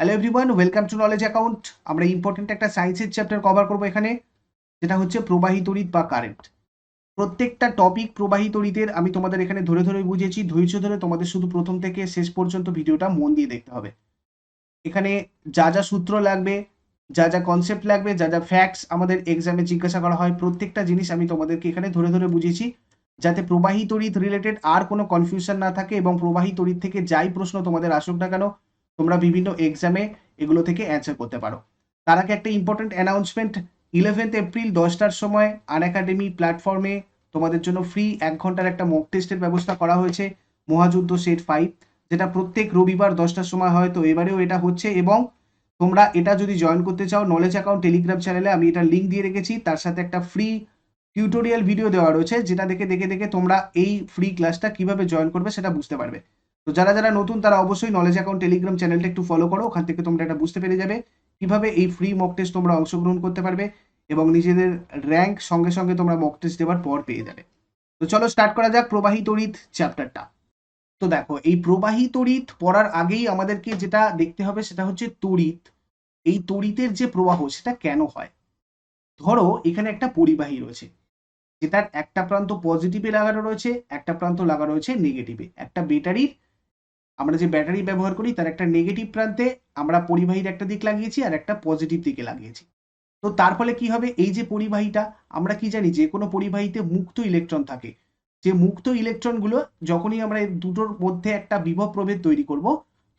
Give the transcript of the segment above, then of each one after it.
Hello everyone, welcome to knowledge account. আমরা important একটা সায়েন্সের চ্যাপ্টার কভার করবো এখানে, যেটা হচ্ছে প্রবাহী তড়িৎ বা কারেন্ট। প্রত্যেকটা টপিক প্রবাহী তড়িতের আমি তোমাদের এখানে ধরে ধরে বুঝিয়েছি। ধৈর্য ধরে তোমাদের শুধু প্রথম থেকে শেষ পর্যন্ত ভিডিওটা মন দিয়ে দেখতে হবে। এখানে যা যা সূত্র লাগবে, যা যা কনসেপ্ট লাগবে, যা যা ফ্যাক্টস আমাদের এক্সামে জিজ্ঞাসা করা হয়, প্রত্যেকটা জিনিস আমি তোমাদেরকে এখানে ধরে ধরে বুঝিয়েছি, যাতে প্রবাহী তড়িৎ রিলেটেড আর কোনো কনফিউশন না থাকে এবং প্রবাহী তড়িৎ থেকে যাই প্রশ্ন তোমাদের আসুক না কেন, তোমরা বিভিন্ন এক্সামে এগুলো থেকে অ্যান্সার করতে পারো। তার আগে একটা ইম্পর্টেন্ট অ্যানাউন্সমেন্ট। 11th এপ্রিল 10টার সময় আনএকাডেমি প্ল্যাটফর্মে তোমাদের জন্য ফ্রি 1 ঘন্টার একটা মক টেস্টের ব্যবস্থা করা হয়েছে, মহাযুদ্ধ সেট 5, যেটা প্রত্যেক রবিবার 10টার সময় হয়। তো এবারেও এটা হচ্ছে, এবং তোমরা এটা যদি জয়েন করতে চাও, নলেজ অ্যাকাউন্ট টেলিগ্রাম চ্যানেলে আমি এটা লিঙ্ক দিয়ে রেখেছি, তার সাথে একটা ফ্রি টিউটোরিয়াল ভিডিও দেওয়া রয়েছে, যেটা দেখে দেখে দেখে তোমরা এই ফ্রি ক্লাসটা কিভাবে জয়েন করবে সেটা বুঝতে পারবে। তো যারা যারা নতুন তারা অবশ্যই নলেজ অ্যাকাউন্ট টেলিগ্রাম চ্যানেলটা একটু ফলো করো, ওখান থেকে তোমরা এটা বুঝতে পেরে যাবে কিভাবে এই ফ্রি মক টেস্ট তোমরা অংশগ্রহণ করতে পারবে এবং নিজেদের র্যাঙ্ক সঙ্গে সঙ্গে তোমরা মক টেস্ট দেওয়ার পর পেয়ে যাবে। তো চলো স্টার্ট করা যাক প্রবাহী তড়িৎ চ্যাপ্টারটা। তো দেখো, এই প্রবাহী তড়িৎ পড়ার আগেই আমাদেরকে যেটা দেখতে হবে সেটা হচ্ছে তড়িৎ। এই তড়িতের যে প্রবাহ সেটা কেন হয়। ধরো এখানে একটা পরিবাহী রয়েছে, যেটার একটা প্রান্ত পজিটিভে লাগানো রয়েছে, একটা প্রান্ত লাগানো রয়েছে নেগেটিভে। একটা ব্যাটারির, আমরা যে ব্যাটারি ব্যবহার করি তার একটা নেগেটিভ প্রান্তে আমরা পরিবাহীর একটা দিক লাগিয়েছি আর একটা পজিটিভ দিকে লাগিয়েছি। তো তার ফলে কি হবে, এই যে পরিবাহীটা, আমরা কি জানি যে কোনো পরিবাহীতে মুক্ত ইলেকট্রন থাকে। যে মুক্ত ইলেকট্রনগুলো যখনই আমরা এই দুটোর মধ্যে একটা বিভব প্রভেদ তৈরি করব,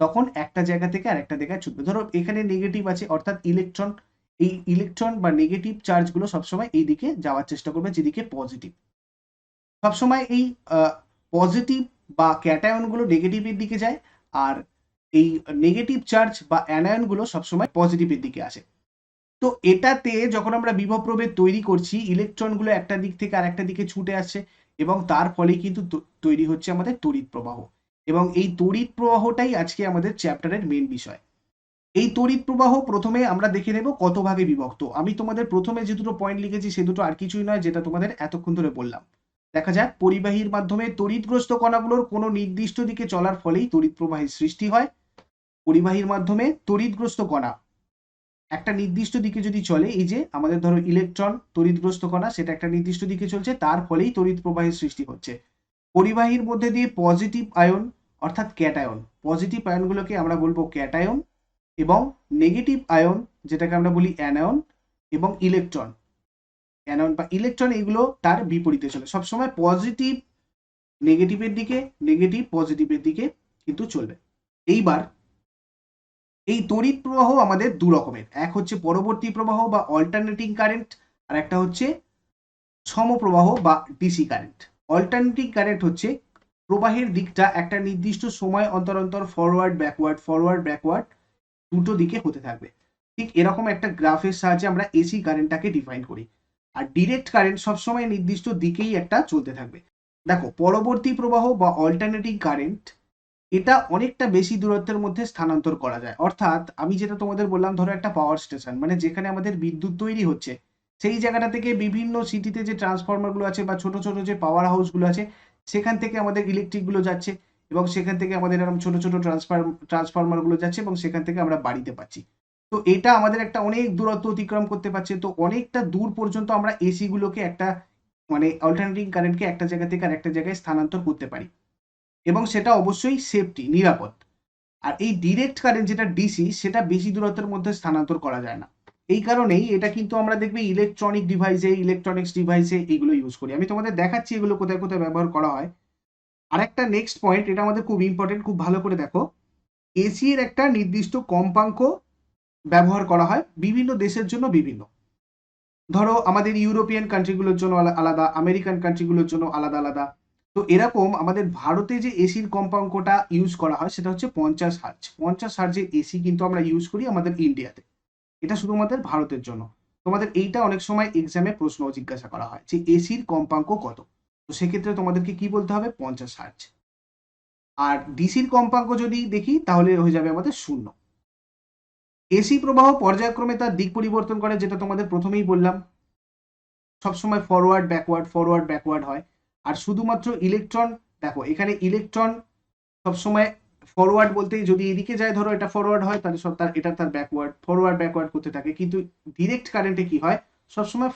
তখন একটা জায়গা থেকে আরেকটা জায়গায় ছুটবে। ধরো এখানে নেগেটিভ আছে, অর্থাৎ ইলেকট্রন, এই ইলেকট্রন বা নেগেটিভ চার্জগুলো সবসময় এই দিকে যাওয়ার চেষ্টা করবে যেদিকে পজিটিভ। সবসময় এই পজিটিভ বা ক্যাটায়নগুলো নেগেটিভের দিকে যায়, আর এই নেগেটিভ চার্জ বা অ্যানায়নগুলো সবসময় পজিটিভের দিকে আসে। তো এটাতে যখন আমরা বিভব প্রভেদ তৈরি করছি, ইলেকট্রনগুলো একটা দিক থেকে আর একটা দিকে ছুটে আসছে, এবং তার ফলে কিন্তু তৈরি হচ্ছে আমাদের তড়িৎ প্রবাহ। এবং এই তড়িৎ প্রবাহটাই আজকে আমাদের চ্যাপ্টারের মেন বিষয়। এই তড়িৎ প্রবাহ প্রথমে আমরা দেখে নেব কত ভাগে বিভক্ত। আমি তোমাদের প্রথমে যে দুটো পয়েন্ট লিখেছি সে দুটো আর কিছুই নয়, যেটা তোমাদের এতক্ষণ ধরে বললাম। দেখা যাক, পরিবাহীর মাধ্যমে তড়িৎগ্রস্ত কণাগুলোর কোনো নির্দিষ্ট দিকে চলার ফলেই তড়িৎ প্রবাহের সৃষ্টি হয়। পরিবাহীর মাধ্যমে তড়িৎগ্রস্ত কণা একটা নির্দিষ্ট দিকে যদি চলে, এই যে আমাদের ধরো ইলেকট্রন তড়িৎগ্রস্ত কণা, সেটা একটা নির্দিষ্ট দিকে চলছে, তার ফলেই তড়িৎ প্রবাহের সৃষ্টি হচ্ছে। পরিবাহীর মধ্যে দিয়ে পজিটিভ আয়ন অর্থাৎ ক্যাটায়ন, পজিটিভ আয়নগুলোকে আমরা বলবো ক্যাটায়ন, এবং নেগেটিভ আয়ন যেটাকে আমরা বলি অ্যানায়ন, এবং ইলেকট্রন, অ্যানায়ন বা ইলেকট্রন, এগুলো তার বিপরীতে চলে। সবসময় পজিটিভ নেগেটিভের দিকে, নেগেটিভ পজিটিভের দিকে কিন্তু চলবে। এইবার এই তড়িৎ প্রবাহ আমাদের দু রকমের, এক হচ্ছে পরবর্তী প্রবাহ বা অল্টারনেটিং কারেন্ট, আর একটা হচ্ছে সমপ্রবাহ বা ডিসি কারেন্ট। অল্টারনেটিং কারেন্ট হচ্ছে প্রবাহের দিকটা একটা নির্দিষ্ট সময় অন্তর অন্তর ফরওয়ার্ড ব্যাকওয়ার্ড দুটো দিকে হতে থাকবে। ঠিক এরকম একটা গ্রাফের সাহায্যে আমরা এসি কারেন্টটাকে ডিফাইন করি। আর ডিরেক্ট কারেন্ট সবসময় নির্দিষ্ট দিকেই একটা চলতে থাকবে। দেখো, পরবর্তী প্রবাহ বা অল্টারনেটিং কারেন্ট, এটা অনেকটা বেশি দূরত্বের মধ্যে স্থানান্তর করা যায়। অর্থাৎ আমি যেটা তোমাদের বললাম, ধরো একটা পাওয়ার স্টেশন, মানে যেখানে আমাদের বিদ্যুৎ তৈরি হচ্ছে, সেই জায়গাটা থেকে বিভিন্ন সিটিতে যে ট্রান্সফরমারগুলো আছে বা ছোট ছোট যে পাওয়ার হাউসগুলো আছে, সেখান থেকে আমাদের ইলেকট্রিকগুলো যাচ্ছে, এবং সেখান থেকে আমাদের এরকম ছোট ছোট ট্রান্সফরমারগুলো যাচ্ছে, এবং সেখান থেকে আমরা বাড়িতে পাচ্ছি। তো এটা আমাদের একটা অনেক দূরত্ব অতিক্রম করতে পারছে। তো অনেকটা দূর পর্যন্ত আমরা এসি গুলোকে একটা, মানে অল্টারনেটিং কারেন্টকে একটা জায়গা থেকে আরেকটা জায়গায় স্থানান্তর করতে পারি, এবং সেটা অবশ্যই সেফটি, নিরাপদ। আর এই ডিরেক্ট কারেন্ট যেটা ডিসি, সেটা বেশি দূরত্বের মধ্যে স্থানান্তর করা যায় না। এই কারণেই এটা কিন্তু আমরা দেখবে ইলেকট্রনিক্স ডিভাইসে এইগুলো ইউজ করি। আমি তোমাদের দেখাচ্ছি এগুলো কোথায় কোথায় ব্যবহার করা হয়। আর একটা নেক্সট পয়েন্ট, এটা আমাদের খুব ইম্পর্টেন্ট, খুব ভালো করে দেখো। এসি এর একটা নির্দিষ্ট কম্পাঙ্ক ব্যবহার করা হয় বিভিন্ন দেশের জন্য বিভিন্ন। ধরো আমাদের ইউরোপিয়ান কান্ট্রিগুলোর জন্য আলাদা, আমেরিকান কান্ট্রিগুলোর জন্য আলাদা আলাদা। তো এরকম আমাদের ভারতে যে এসির কম্পাঙ্কটা ইউজ করা হয় সেটা হচ্ছে 50 হার্জ। 50 হার্জের এসি কিন্তু আমরা ইউজ করি আমাদের ইন্ডিয়াতে। এটা শুধুমাত্র ভারতের জন্য। তোমাদের এইটা অনেক সময় এক্সামে প্রশ্ন জিজ্ঞাসা করা হয় যে এসির কম্পাঙ্ক কত। তো সেক্ষেত্রে তোমাদেরকে কি বলতে হবে, 50 হার্জ। আর ডিসির কম্পাঙ্ক যদি দেখি তাহলে হয়ে যাবে আমাদের 0। এসি প্রবাহ পর্যায়ক্রমে তার দিক পরিবর্তন করে, যেটা তোমাদের প্রথমেই বললাম, সবসময় ফরওয়ার্ড ব্যাকওয়ার্ড হয়। আর শুধুমাত্র ইলেকট্রন, দেখো এখানে ইলেকট্রন সবসময় ফরওয়ার্ড বলতে যদি এদিকে যায় ধরো এটা ফরওয়ার্ড হয় তাহলে এটা তার ব্যাকওয়ার্ড, ফরওয়ার্ড ব্যাকওয়ার্ড করতে থাকে। কিন্তু ডিরেক্ট কারেন্টে কি হয়, সবসময়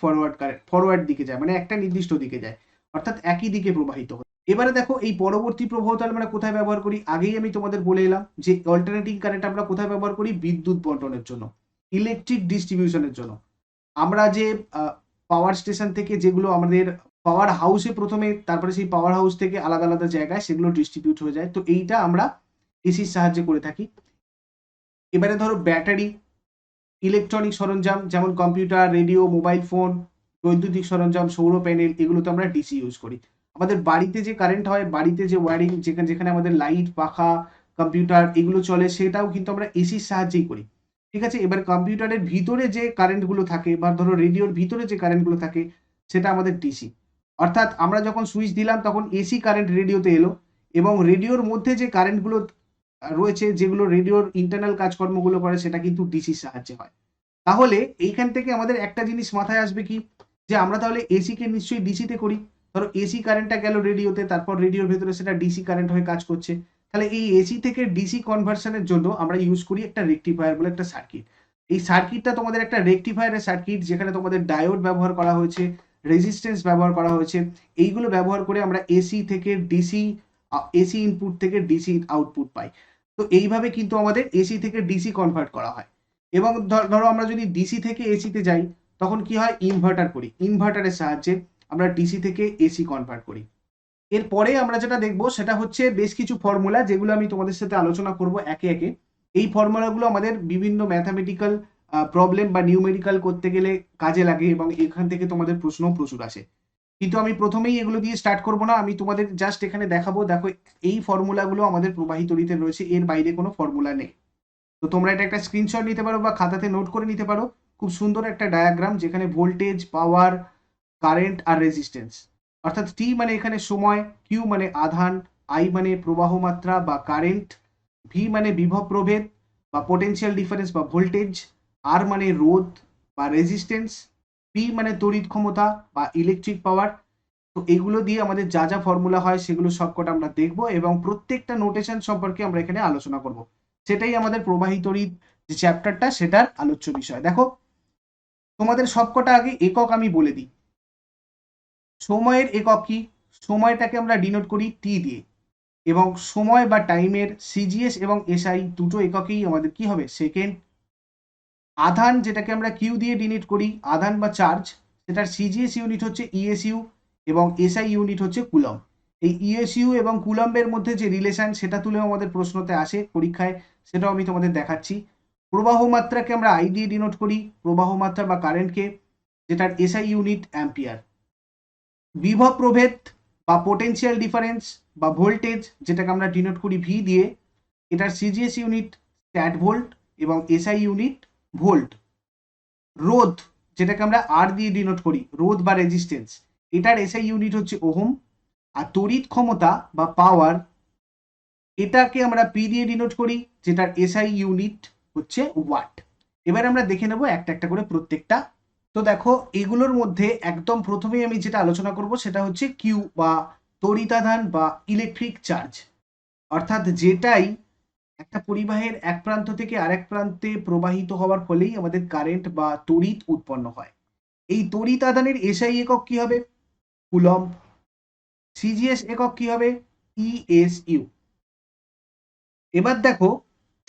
ফরওয়ার্ড দিকে যায়, মানে একটা নির্দিষ্ট দিকে যায়, অর্থাৎ একই দিকে প্রবাহিত হয়। এবারে দেখো এই পরবর্তী প্রবাহ তাহলে আমরা কোথায় ব্যবহার করি, আগেই আমি তোমাদের বলে এলাম যে অল্টারনেটিং কারেন্ট আমরা কোথায় ব্যবহার করি, বিদ্যুৎ বন্টনের জন্য, ইলেকট্রিক ডিস্ট্রিবিউশনের জন্য। আমরা যে পাওয়ার স্টেশন থেকে যেগুলো আমাদের পাওয়ার হাউসে প্রথমে, তারপরে সেই পাওয়ার হাউস থেকে আলাদা আলাদা জায়গায় সেগুলো ডিস্ট্রিবিউট হয়ে যায়, তো এইটা আমরা এসির সাহায্যে করে থাকি। এবারে ধরো ব্যাটারি, ইলেকট্রনিক সরঞ্জাম যেমন কম্পিউটার, রেডিও, মোবাইল ফোন, বৈদ্যুতিক সরঞ্জাম, সৌর প্যানেল, এগুলোতে আমরা ডিসি ইউজ করি। আমাদের বাড়িতে যে কারেন্ট হয়, বাড়িতে যে ওয়্যারিং, যেখানে যেখানে আমাদের লাইট, পাখা, কম্পিউটার এগুলো চলে, সেটাও কিন্তু আমরা এসির সাহায্যেই করি। ঠিক আছে, এবার কম্পিউটারের ভিতরে যে কারেন্টগুলো থাকে বা ধরো রেডিওর ভিতরে যে কারেন্টগুলো থাকে সেটা আমাদের ডিসি। অর্থাৎ আমরা যখন সুইচ দিলাম তখন এসি কারেন্ট রেডিওতে এলো, এবং রেডিওর মধ্যে যে কারেন্টগুলো রয়েছে, যেগুলো রেডিওর ইন্টারনাল কাজকর্মগুলো করে, সেটা কিন্তু ডিসির সাহায্যে হয়। তাহলে এইখান থেকে আমাদের একটা জিনিস মাথায় আসবে কি, যে আমরা তাহলে এসি কে নিশ্চয়ই ডিসিতে করি। ধরো এসি কারেন্টটা গেল রেডিওতে, তারপর রেডিওর ভেতরে সেটা ডিসি কারেন্ট হয়ে কাজ করছে। তাহলে এই এসি থেকে ডিসি কনভার্সনের জন্য আমরা ইউজ করি একটা রেকটিফায়ার বলে একটা সার্কিট। এই সার্কিটটা তোমাদের একটা রেকটিফায়ারের সার্কিট, যেখানে তোমাদের ডায়োড ব্যবহার করা হয়েছে, রেজিস্ট্যান্স ব্যবহার করা হয়েছে। এইগুলো ব্যবহার করে আমরা এসি থেকে ডিসি, এসি ইনপুট থেকে ডিসি আউটপুট পাই। তো এইভাবে কিন্তু আমাদের এসি থেকে ডিসি কনভার্ট করা হয়। এবং ধরো আমরা যদি ডিসি থেকে এসিতে যাই, তখন কি হয়, ইনভার্টার করি, ইনভার্টারের সাহায্যে আমরা ডিসি থেকে এসি কনভার্ট করি। এরপরে আমরা যেটা দেখবো সেটা হচ্ছে বেশ কিছু ফর্মুলা, যেগুলো আমি তোমাদের সাথে আলোচনা করব একে একে। এই ফর্মুলাগুলো আমাদের বিভিন্ন ম্যাথামেটিক্যাল প্রবলেম বা নিউমেরিক্যাল করতে গেলে কাজে লাগে, এবং এখান থেকে তোমাদের প্রশ্ন প্রচুর আসে। কিন্তু আমি প্রথমেই এগুলো দিয়ে স্টার্ট করব না, আমি তোমাদের জাস্ট এখানে দেখাবো, দেখো এই ফর্মুলাগুলো আমাদের প্রবাহী তড়িতে রয়েছে, এর বাইরে কোনো ফর্মুলা নেই। তো তোমরা এটা একটা স্ক্রিনশট নিতে পারো বা খাতাতে নোট করে নিতে পারো। খুব সুন্দর একটা ডায়াগ্রাম, যেখানে ভোল্টেজ, পাওয়ার, কারেন্ট আর রেজিস্ট্যান্স, অর্থাৎ টি মানে এখানে সময়, কিউ মানে আধান, আই মানে প্রবাহ মাত্রা বা কারেন্ট, ভি মানে বিভব প্রভেদ বা পোটেনশিয়াল ডিফারেন্স বা ভোল্টেজ, আর মানে রোধ বা রেজিস্ট্যান্স, পি মানে তড়িৎ ক্ষমতা বা ইলেকট্রিক পাওয়ার। তো এগুলো দিয়ে আমাদের যা যা ফর্মুলা হয় সেগুলো সবকটা আমরা দেখবো, এবং প্রত্যেকটা নোটেশন সম্পর্কে আমরা এখানে আলোচনা করব। সেটাই আমাদের প্রবাহী তড়িৎ যে চ্যাপ্টারটা, সেটার আলোচ্য বিষয়। দেখো তোমাদের সবকটা আগে একক আমি বলে দিই। সময়ের একক কি, সময়টাকে আমরা ডিনোট করি টি দিয়ে, এবং সময় বা টাইমের সিজিএস এবং এসআই দুটো এককেই আমাদের কি হবে, সেকেন্ড। আধান, যেটাকে আমরা কিউ দিয়ে ডিনোট করি, আধান বা চার্জ, সেটার সিজিএস ইউনিট হচ্ছে ইএসইউ, এবং এসআই ইউনিট হচ্ছে কুলম। এই ইএসইউ এবং কুলম্বের মধ্যে যে রিলেশন, সেটা তুলেও আমাদের প্রশ্নতে আসে পরীক্ষায়, সেটাও আমি তোমাদের দেখাচ্ছি। প্রবাহ মাত্রাকে আমরা আই দিয়ে ডিনোট করি, প্রবাহ মাত্রা বা কারেন্টকে, যেটার এসআই ইউনিট অ্যাম্পিয়ার। বিভব প্রভেদ বা পোটেনশিয়াল ডিফারেন্স বা ভোল্টেজ, যেটাকে আমরা ডিনোট করি ভি দিয়ে, এটার সিজিএস ইউনিট স্ট্যাট ভোল্ট এবং এসআই ইউনিট ভোল্ট। রোধ, যেটাকে আমরা আর দিয়ে ডিনোট করি, রোধ বা রেজিস্ট্যান্স, এটার এসআই ইউনিট হচ্ছে ওহম। আর তড়িৎ ক্ষমতা বা পাওয়ার, এটাকে আমরা পি দিয়ে ডিনোট করি, যেটার এসআই ইউনিট হচ্ছে ওয়াট। এবার আমরা দেখে নেবো একটা একটা করে প্রত্যেকটা। তো দেখো এগুলোর মধ্যে একদম প্রথমেই আমি যেটা আলোচনা করব সেটা হচ্ছে কিউ বা তড়িতাধান বা ইলেকট্রিক চার্জ, অর্থাৎ যেটাই একটা পরিবাহের এক প্রান্ত থেকে আরেক প্রান্তে প্রবাহিত হওয়ার ফলেই আমাদের কারেন্ট বা তড়িৎ উৎপন্ন হয়। এই তড়িৎ আধানের এসআই একক কি হবে, কুলম্ব। সিজিএস একক কি হবে, ইএসইউ। এবার দেখো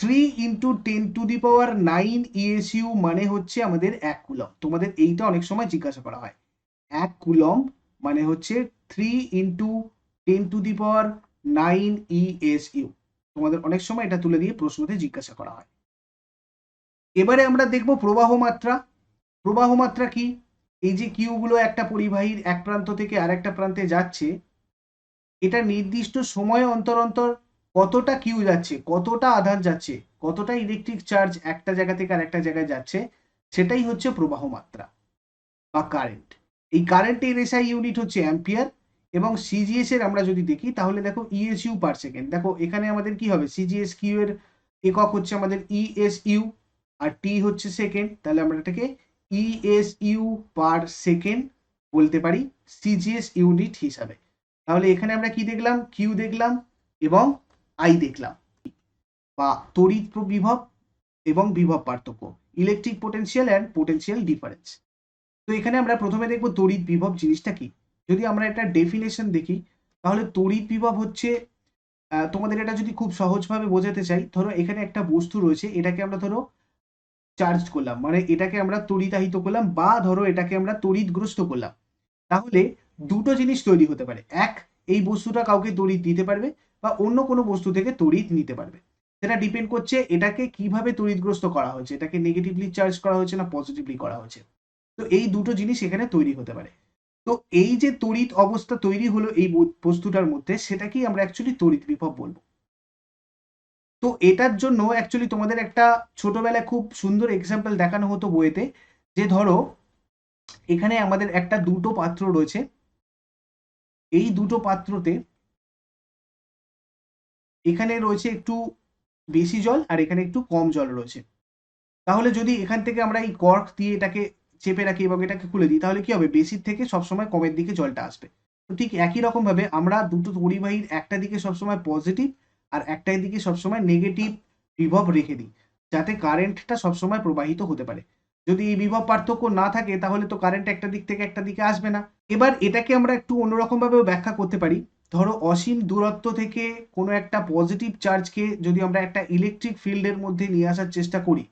3 × 10⁹ ইএসইউ মানে হচ্ছে আমাদের 1 কুলম্ব। তোমাদের এইটা অনেক সময় জিজ্ঞাসা করা হয়, 1 কুলম্ব মানে হচ্ছে 3 × 10⁹ ইএসইউ। তোমাদের অনেক সময় এটা তুলে দিয়ে প্রশ্নতে জিজ্ঞাসা করা হয়। এবারে আমরা দেখব প্রবাহ মাত্রা। প্রবাহ মাত্রা কি, এই যে কিউগুলো একটা পরিবাহীর এক প্রান্ত থেকে আরেকটা প্রান্তে যাচ্ছে, এটা নির্দিষ্ট সময় অন্তর অন্তর কতটা কিউ যাচ্ছে, কতটা আধান যাচ্ছে, কতটা ইলেকট্রিক চার্জ একটা জায়গা থেকে আরেকটা জায়গায় যাচ্ছে, সেটাই হচ্ছে প্রবাহ মাত্রা বা কারেন্ট। এই কারেন্টের এসআই ইউনিট হচ্ছে অ্যাম্পিয়ার, এবং সিজিএস এর আমরা যদি দেখি তাহলে দেখো ইএসইউ পার সেকেন্ড। দেখো এখানে আমাদের কি হবে, সিজিএস কিউ এর একক হচ্ছে আমাদের ইএসইউ, আর টি হচ্ছে সেকেন্ড, তাহলে আমরা এটাকে ইএসইউ পার সেকেন্ড বলতে পারি সিজিএস ইউনিট হিসাবে। তাহলে এখানে আমরা কি দেখলাম, কিউ দেখলাম এবং আই দেখলাম। বা তড়িৎ বিভব এবং বিভব পার্থক্য, electric potential and potential difference. তো এখানে আমরা প্রথমে দেখব তড়িৎ বিভব জিনিসটা কি। যদি আমরা একটা ডেফিনেশন দেখি, তাহলে তড়িৎ বিভব হচ্ছে, তোমাদের এটা যদি খুব সহজভাবে বোঝাতে চাই, ধরো এখানে একটা বস্তু রয়েছে, এটাকে আমরা ধরো চার্জ করলাম, মানে এটাকে আমরা তড়িতাহিত করলাম, বা ধরো এটাকে আমরা তড়িৎগ্রস্ত করলাম। তাহলে দুটো জিনিস তৈরি হতে পারে, এক, এই বস্তুটা কাউকে তড়িৎ দিতে পারবে, বা অন্য কোনো বস্তু থেকে তড়িৎ নিতে পারবে। সেটা ডিপেন্ড করছে এটাকে কিভাবে তড়িৎগ্রস্ত করা হয়েছে, এটাকে নেগেটিভলি চার্জ করা হয়েছে না পজিটিভলি করা হয়েছে। তো এই দুটো জিনিস এখানে তৈরি হতে পারে। তো এই যে তড়িৎ অবস্থা তৈরি হলো এই বস্তুটার মধ্যে, সেটাকেই আমরা অ্যাকচুয়ালি তড়িৎ বিভব বলবো। তো এটার জন্য অ্যাকচুয়ালি তোমাদের একটা ছোটবেলায় খুব সুন্দর এক্সাম্পল দেখানো হতো বইয়েতে, যে ধরো এখানে আমাদের একটা দুটো পাত্র রয়েছে, এই দুটো পাত্রতে এখানে রয়েছে একটু বেশি জল আর এখানে একটু কম জল রয়েছে। তাহলে যদি এখান থেকে আমরা এই কর্ক দিয়ে এটাকে চেপে রাখি এবং এটাকে খুলে দিই, তাহলে কি হবে, বেশির থেকে সবসময় কমের দিকে জলটা আসবে। তো ঠিক একই রকম ভাবে আমরা দুটো পরিবাহীর একটা দিকে সবসময় পজিটিভ আর একটা দিকে সবসময় নেগেটিভ বিভব রেখে দিই, যাতে কারেন্টটা সবসময় প্রবাহিত হতে পারে। যদি এই বিভব পার্থক্য না থাকে, তাহলে তো কারেন্ট একটা দিক থেকে একটা দিকে আসবে না। এবার এটাকে আমরা একটু অন্যরকম ভাবেও ব্যাখ্যা করতে পারি। ধরো অসীম দূরত্ব থেকে কোনো একটা পজিটিভ চার্জকে যদি আমরা একটা ইলেকট্রিক ফিল্ডের মধ্যে নিয়ে আসার চেষ্টা করি,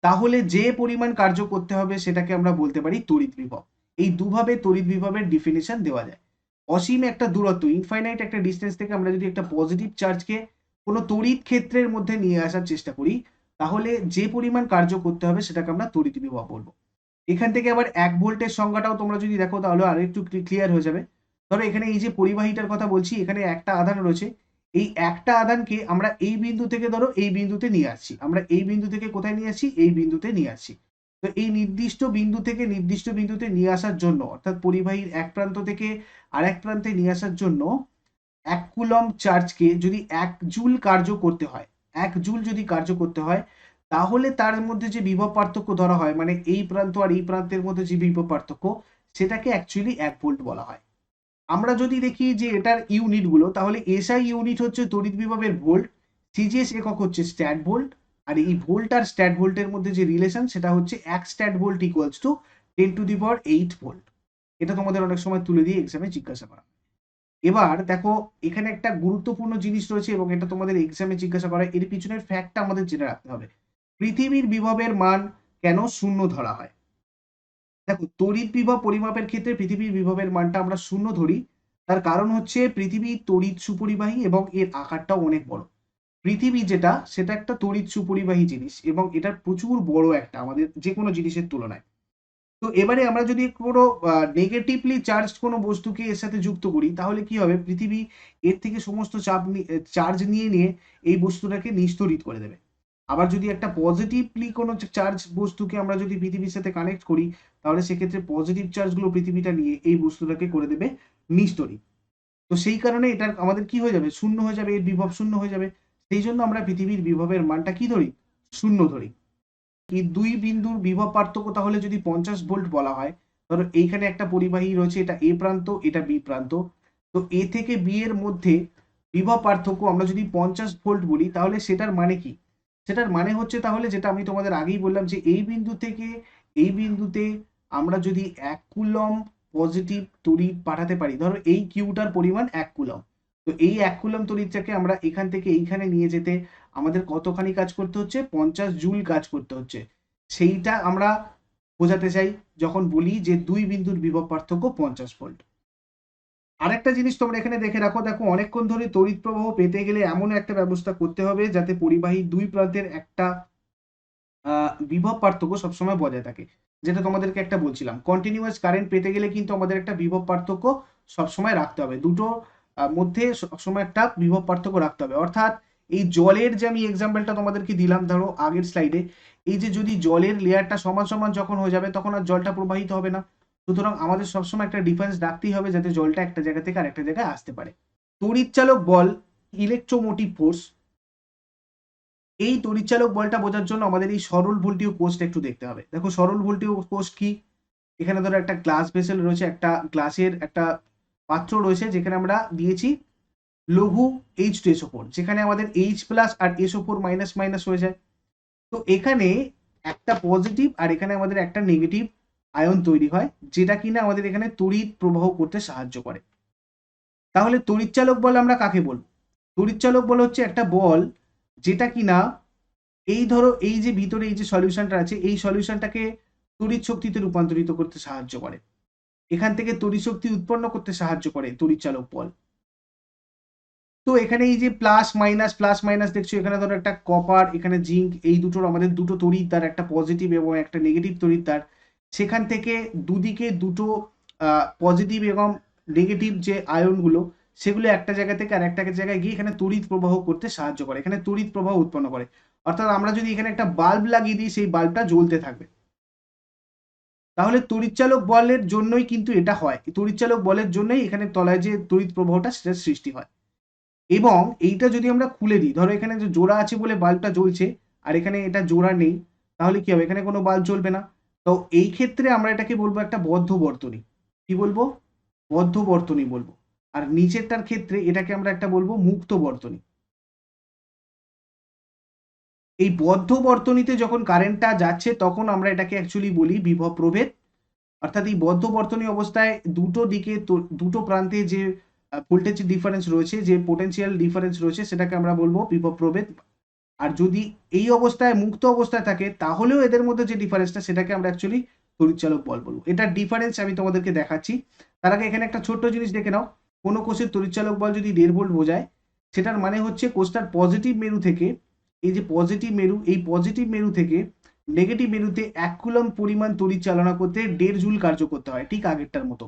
তাহলে যে পরিমাণ কার্য করতে হবে সেটাকে আমরা বলতে পারি তড়িৎ বিভব। এই দুভাবে তড়িৎ বিভবের ডিফিনিশন দেওয়া যায়। অসীম একটা দূরত্ব, ইনফাইনাইট একটা ডিস্টেন্স থেকে আমরা যদি একটা পজিটিভ চার্জকে কোনো তড়িৎ ক্ষেত্রের মধ্যে নিয়ে আসার চেষ্টা করি, তাহলে যে পরিমাণ কার্য করতে হবে সেটাকে আমরা তড়িৎ বিভব বলবো। এখান থেকে আবার 1 ভোল্টের সংজ্ঞাটাও তোমরা যদি দেখো, তাহলে আরো একটু ক্লিয়ার হয়ে যাবে। ধরো এখানে এই যে পরিবাহীটার কথা বলছি, এখানে একটা আধান রয়েছে, এই একটা আধানকে আমরা এই বিন্দু থেকে ধরো এই বিন্দুতে নিয়ে আসছি, আমরা এই বিন্দু থেকে কোথায় নিয়ে আসছি, এই বিন্দুতে নিয়ে আসছি। তো এই নির্দিষ্ট বিন্দু থেকে নির্দিষ্ট বিন্দুতে নিয়ে আসার জন্য, অর্থাৎ পরিবাহীর এক প্রান্ত থেকে আরেক প্রান্তে নিয়ে আসার জন্য, 1 কুলম্ব চার্জকে যদি 1 জুল কার্য করতে হয়, 1 জুল যদি কার্য করতে হয়, তাহলে তার মধ্যে যে বিভব পার্থক্য ধরা হয়, মানে এই প্রান্ত আর এই প্রান্তের মধ্যে যে বিভব পার্থক্য, সেটাকে অ্যাকচুয়ালি 1 ভোল্ট বলা হয়। আমরা যদি দেখি যে এটার ইউনিট গুলো, তাহলে এসআই ইউনিট হচ্ছে তড়িৎ বিভবের ভোল্ট, সিজিএস একক হচ্ছে স্ট্যাট ভোল্ট, আর এই ভোল্ট আর স্ট্যাট ভোল্টের মধ্যে যে রিলেশন, সেটা হচ্ছে 1 stat volt equals to 10⁸ volt. এটা তোমাদের অনেক সময় তুলে দিয়ে এক্সামে জিজ্ঞাসা করা। এবার দেখো এখানে একটা গুরুত্বপূর্ণ জিনিস রয়েছে এবং এটা তোমাদের এক্সামে জিজ্ঞাসা করা, এর পিছনের ফ্যাক্টটা আমাদের জেনে রাখতে হবে। পৃথিবীর বিভবের মান কেন শূন্য ধরা হয়? দেখো, তড়িৎ বিভব পরিমাপের ক্ষেত্রে পৃথিবীর বিভবের মানটা আমরা শূন্য ধরি। তার কারণ হচ্ছে পৃথিবী তড়িৎ সুপরিবাহী এবং এর আকারটাও অনেক বড়। পৃথিবী যেটা, সেটা একটা তড়িৎ সুপরিবাহী জিনিস এবং এটা প্রচুর বড় একটা আমাদের যে কোনো জিনিসের তুলনায়। তো এবারে আমরা যদি কোনো নেগেটিভলি চার্জড কোনো বস্তুকে এর সাথে যুক্ত করি, তাহলে কি হবে, পৃথিবী এর থেকে সমস্ত চার্জ নিয়ে নিয়ে এই বস্তুটাকে নিস্তড়িত করে দেবে। আবার যদি একটা পজিটিভলি কোনো চার্জ বস্তুকে আমরা যদি পৃথিবীর সাথে কানেক্ট করি, তাহলে সেক্ষেত্রে পজিটিভ চার্জগুলো পৃথিবীটা নিয়ে এই বস্তুটাকে করে দেবে নিস্তড়িত। তো সেই কারণে এটা আমাদের কি হয়ে যাবে, শূন্য হয়ে যাবে, এর বিভব শূন্য হয়ে যাবে। সেই জন্য আমরা পৃথিবীর বিভবের মানটা কি ধরি, শূন্য ধরি। এই দুই বিন্দুর বিভব পার্থক্য তাহলে যদি 50 ভোল্ট বলা হয়, ধরো এইখানে একটা পরিবাহী রয়েছে, এটা এ প্রান্ত, এটা বি প্রান্ত। তো এ থেকে বি এর মধ্যে বিভব পার্থক্য আমরা যদি 50 ভোল্ট বলি, তাহলে সেটার মানে কি, সেটার মানে হচ্ছে তাহলে যেটা আমি তোমাদের আগেই বললাম, যে এই বিন্দু থেকে এই বিন্দুতে আমরা যদি 1 কুলম্ব পজিটিভ তড়িৎ পাঠাতে পারি, ধরো এই কিউটার পরিমাণ 1 কুলম্ব, তো এই 1 কুলম্ব তড়িৎটাকে আমরা এখান থেকে এইখানে নিয়ে যেতে আমাদের কতখানি কাজ করতে হচ্ছে, 50 জুল কাজ করতে হচ্ছে। সেইটা আমরা বোঝাতে চাই যখন বলি যে দুই বিন্দুর বিভব পার্থক্য 50 ভোল্ট। আরেকটা জিনিস তোমরা এখানে দেখে রাখো, দেখো অনেকক্ষণ ধরে তড়িৎ প্রবাহ পেতে গেলে এমন একটা ব্যবস্থা করতে হবে যাতে পরিবাহী দুই প্রান্তের একটা বিভব পার্থক্য সবসময় বজায় থাকে। যেটা তোমাদেরকে একটা বলছিলাম, কন্টিনিউয়াস কারেন্ট পেতে গেলে কিন্তু আমাদের একটা বিভব পার্থক্য সবসময় রাখতে হবে, দুটো মধ্যে সবসময় একটা বিভব পার্থক্য রাখতে হবে। অর্থাৎ এই জলের যে আমি এক্সাম্পলটা তোমাদেরকে দিলাম ধরো আগের স্লাইডে, এই যে যদি জলের লেয়ারটা সমান সমান যখন হয়ে যাবে, তখন আর জলটা প্রবাহিত হবে না। সুতরাং আমাদের সবসময় একটা ডিফারেন্স রাখতেই হবে যাতে জলটা একটা জায়গা থেকে আরেকটা জায়গায় আসতে পারে। তড়িৎচালক বল, ইলেকট্রোমোটিভ ফোর্স, এই তড়িৎচালক বলটা বোঝার জন্য আমাদের এই সরল ভোল্টীয় কোষটা একটু দেখতে হবে। দেখো সরল ভোল্টীয় কোষ কি, এখানে ধরো একটা গ্লাস ভেসেল রয়েছে, একটা গ্লাসের একটা পাত্র রয়েছে, যেখানে আমরা দিয়েছি লঘু H2SO4, যেখানে আমাদের H প্লাস আর SO4 মাইনাস মাইনাস হয়ে যায়। তো এখানে একটা পজিটিভ আর এখানে আমাদের একটা নেগেটিভ আয়ন তৈরি হয়, যেটা কিনা আমাদের এখানে তড়িৎ প্রবাহ করতে সাহায্য করে। তাহলে তড়িৎচালক বল আমরা কাকে বলবো? তড়িৎচালক বল হচ্ছে একটা বল যেটা কিনা এই ধরো এই যে ভিতরে এই যে সলিউশনটা আছে, এই সলিউশনটাকে তড়িৎ শক্তিতে রূপান্তরিত করতে সাহায্য করে, এখান থেকে তড়িৎ শক্তি উৎপন্ন করতে সাহায্য করে তড়িৎচালক বল। তো এখানে এই যে প্লাস মাইনাস দেখছো, এখানে ধরো একটা কপার, এখানে জিঙ্ক, এই দুটোর আমাদের দুটো তড়িৎদ্বার, একটা পজিটিভ এবং একটা নেগেটিভ তড়িৎদ্বার, সেখান থেকে দুদিকে দুটো পজিটিভ এবং নেগেটিভ যে আয়নগুলো, সেগুলো একটা জায়গা থেকে আর একটা জায়গায় গিয়ে এখানে তড়িৎ প্রবাহ করতে সাহায্য করে, এখানে তড়িৎ প্রবাহ উৎপন্ন করে। অর্থাৎ আমরা যদি এখানে একটা বাল্ব লাগিয়ে দিই, সেই বাল্বটা জ্বলতে থাকবে। তাহলে তড়িৎচালক বলের জন্যই কিন্তু এটা হয়, তড়িৎচালক বলের জন্যই এখানে তলায় যে তড়িৎ প্রবাহটা সেটা সৃষ্টি হয়। এবং এইটা যদি আমরা খুলে দিই, ধরো এখানে যে জোড়া আছে বলে বাল্বটা জ্বলছে, আর এখানে এটা জোড়া নেই, তাহলে কি হবে? এখানে কোনো বাল্ব জ্বলবে না। তো এই ক্ষেত্রে আমরা এটাকে বলবো একটা বদ্ধ বর্তনী। কি বলবো? বদ্ধ বর্তনী বলবো। আর নিচেরটার ক্ষেত্রে এটাকে আমরা একটা বলবো মুক্ত বর্তনী। এই বদ্ধ বর্তনীতে যখন কারেন্টটা যাচ্ছে, তখন আমরা এটাকে অ্যাকচুয়ালি বলি বিভব প্রভেদ। অর্থাৎ এই বদ্ধ বর্তনী অবস্থায় দুটো দিকে দুটো প্রান্তে যে ভোল্টেজ ডিফারেন্স রয়েছে, যে পোটেনশিয়াল ডিফারেন্স রয়েছে, সেটাকে আমরা বলবো বিভব প্রভেদ। আর যদি এই অবস্থায় মুক্ত অবস্থায় থাকে, তাহলেও এদের মধ্যে যে ডিফারেন্সটা, সেটাকে আমরা অ্যাকচুয়ালি তড়িৎচালক বল বলবো। এটার ডিফারেন্স আমি তোমাদেরকে দেখাচ্ছি। তার আগে এখানে একটা ছোট্ট জিনিস দেখে নাও। কোনো কোষের তড়িৎচালক বল যদি 1.5 ভোল্ট বোঝায়, সেটার মানে হচ্ছে কোষটার পজিটিভ মেরু থেকে, এই যে পজিটিভ মেরু, এই পজিটিভ মেরু থেকে নেগেটিভ মেরুতে 1 কুলম্ব পরিমাণ তড়িৎ চালনা করতে 1.5 জুল কার্য করতে হয়, ঠিক আগেরটার মতো।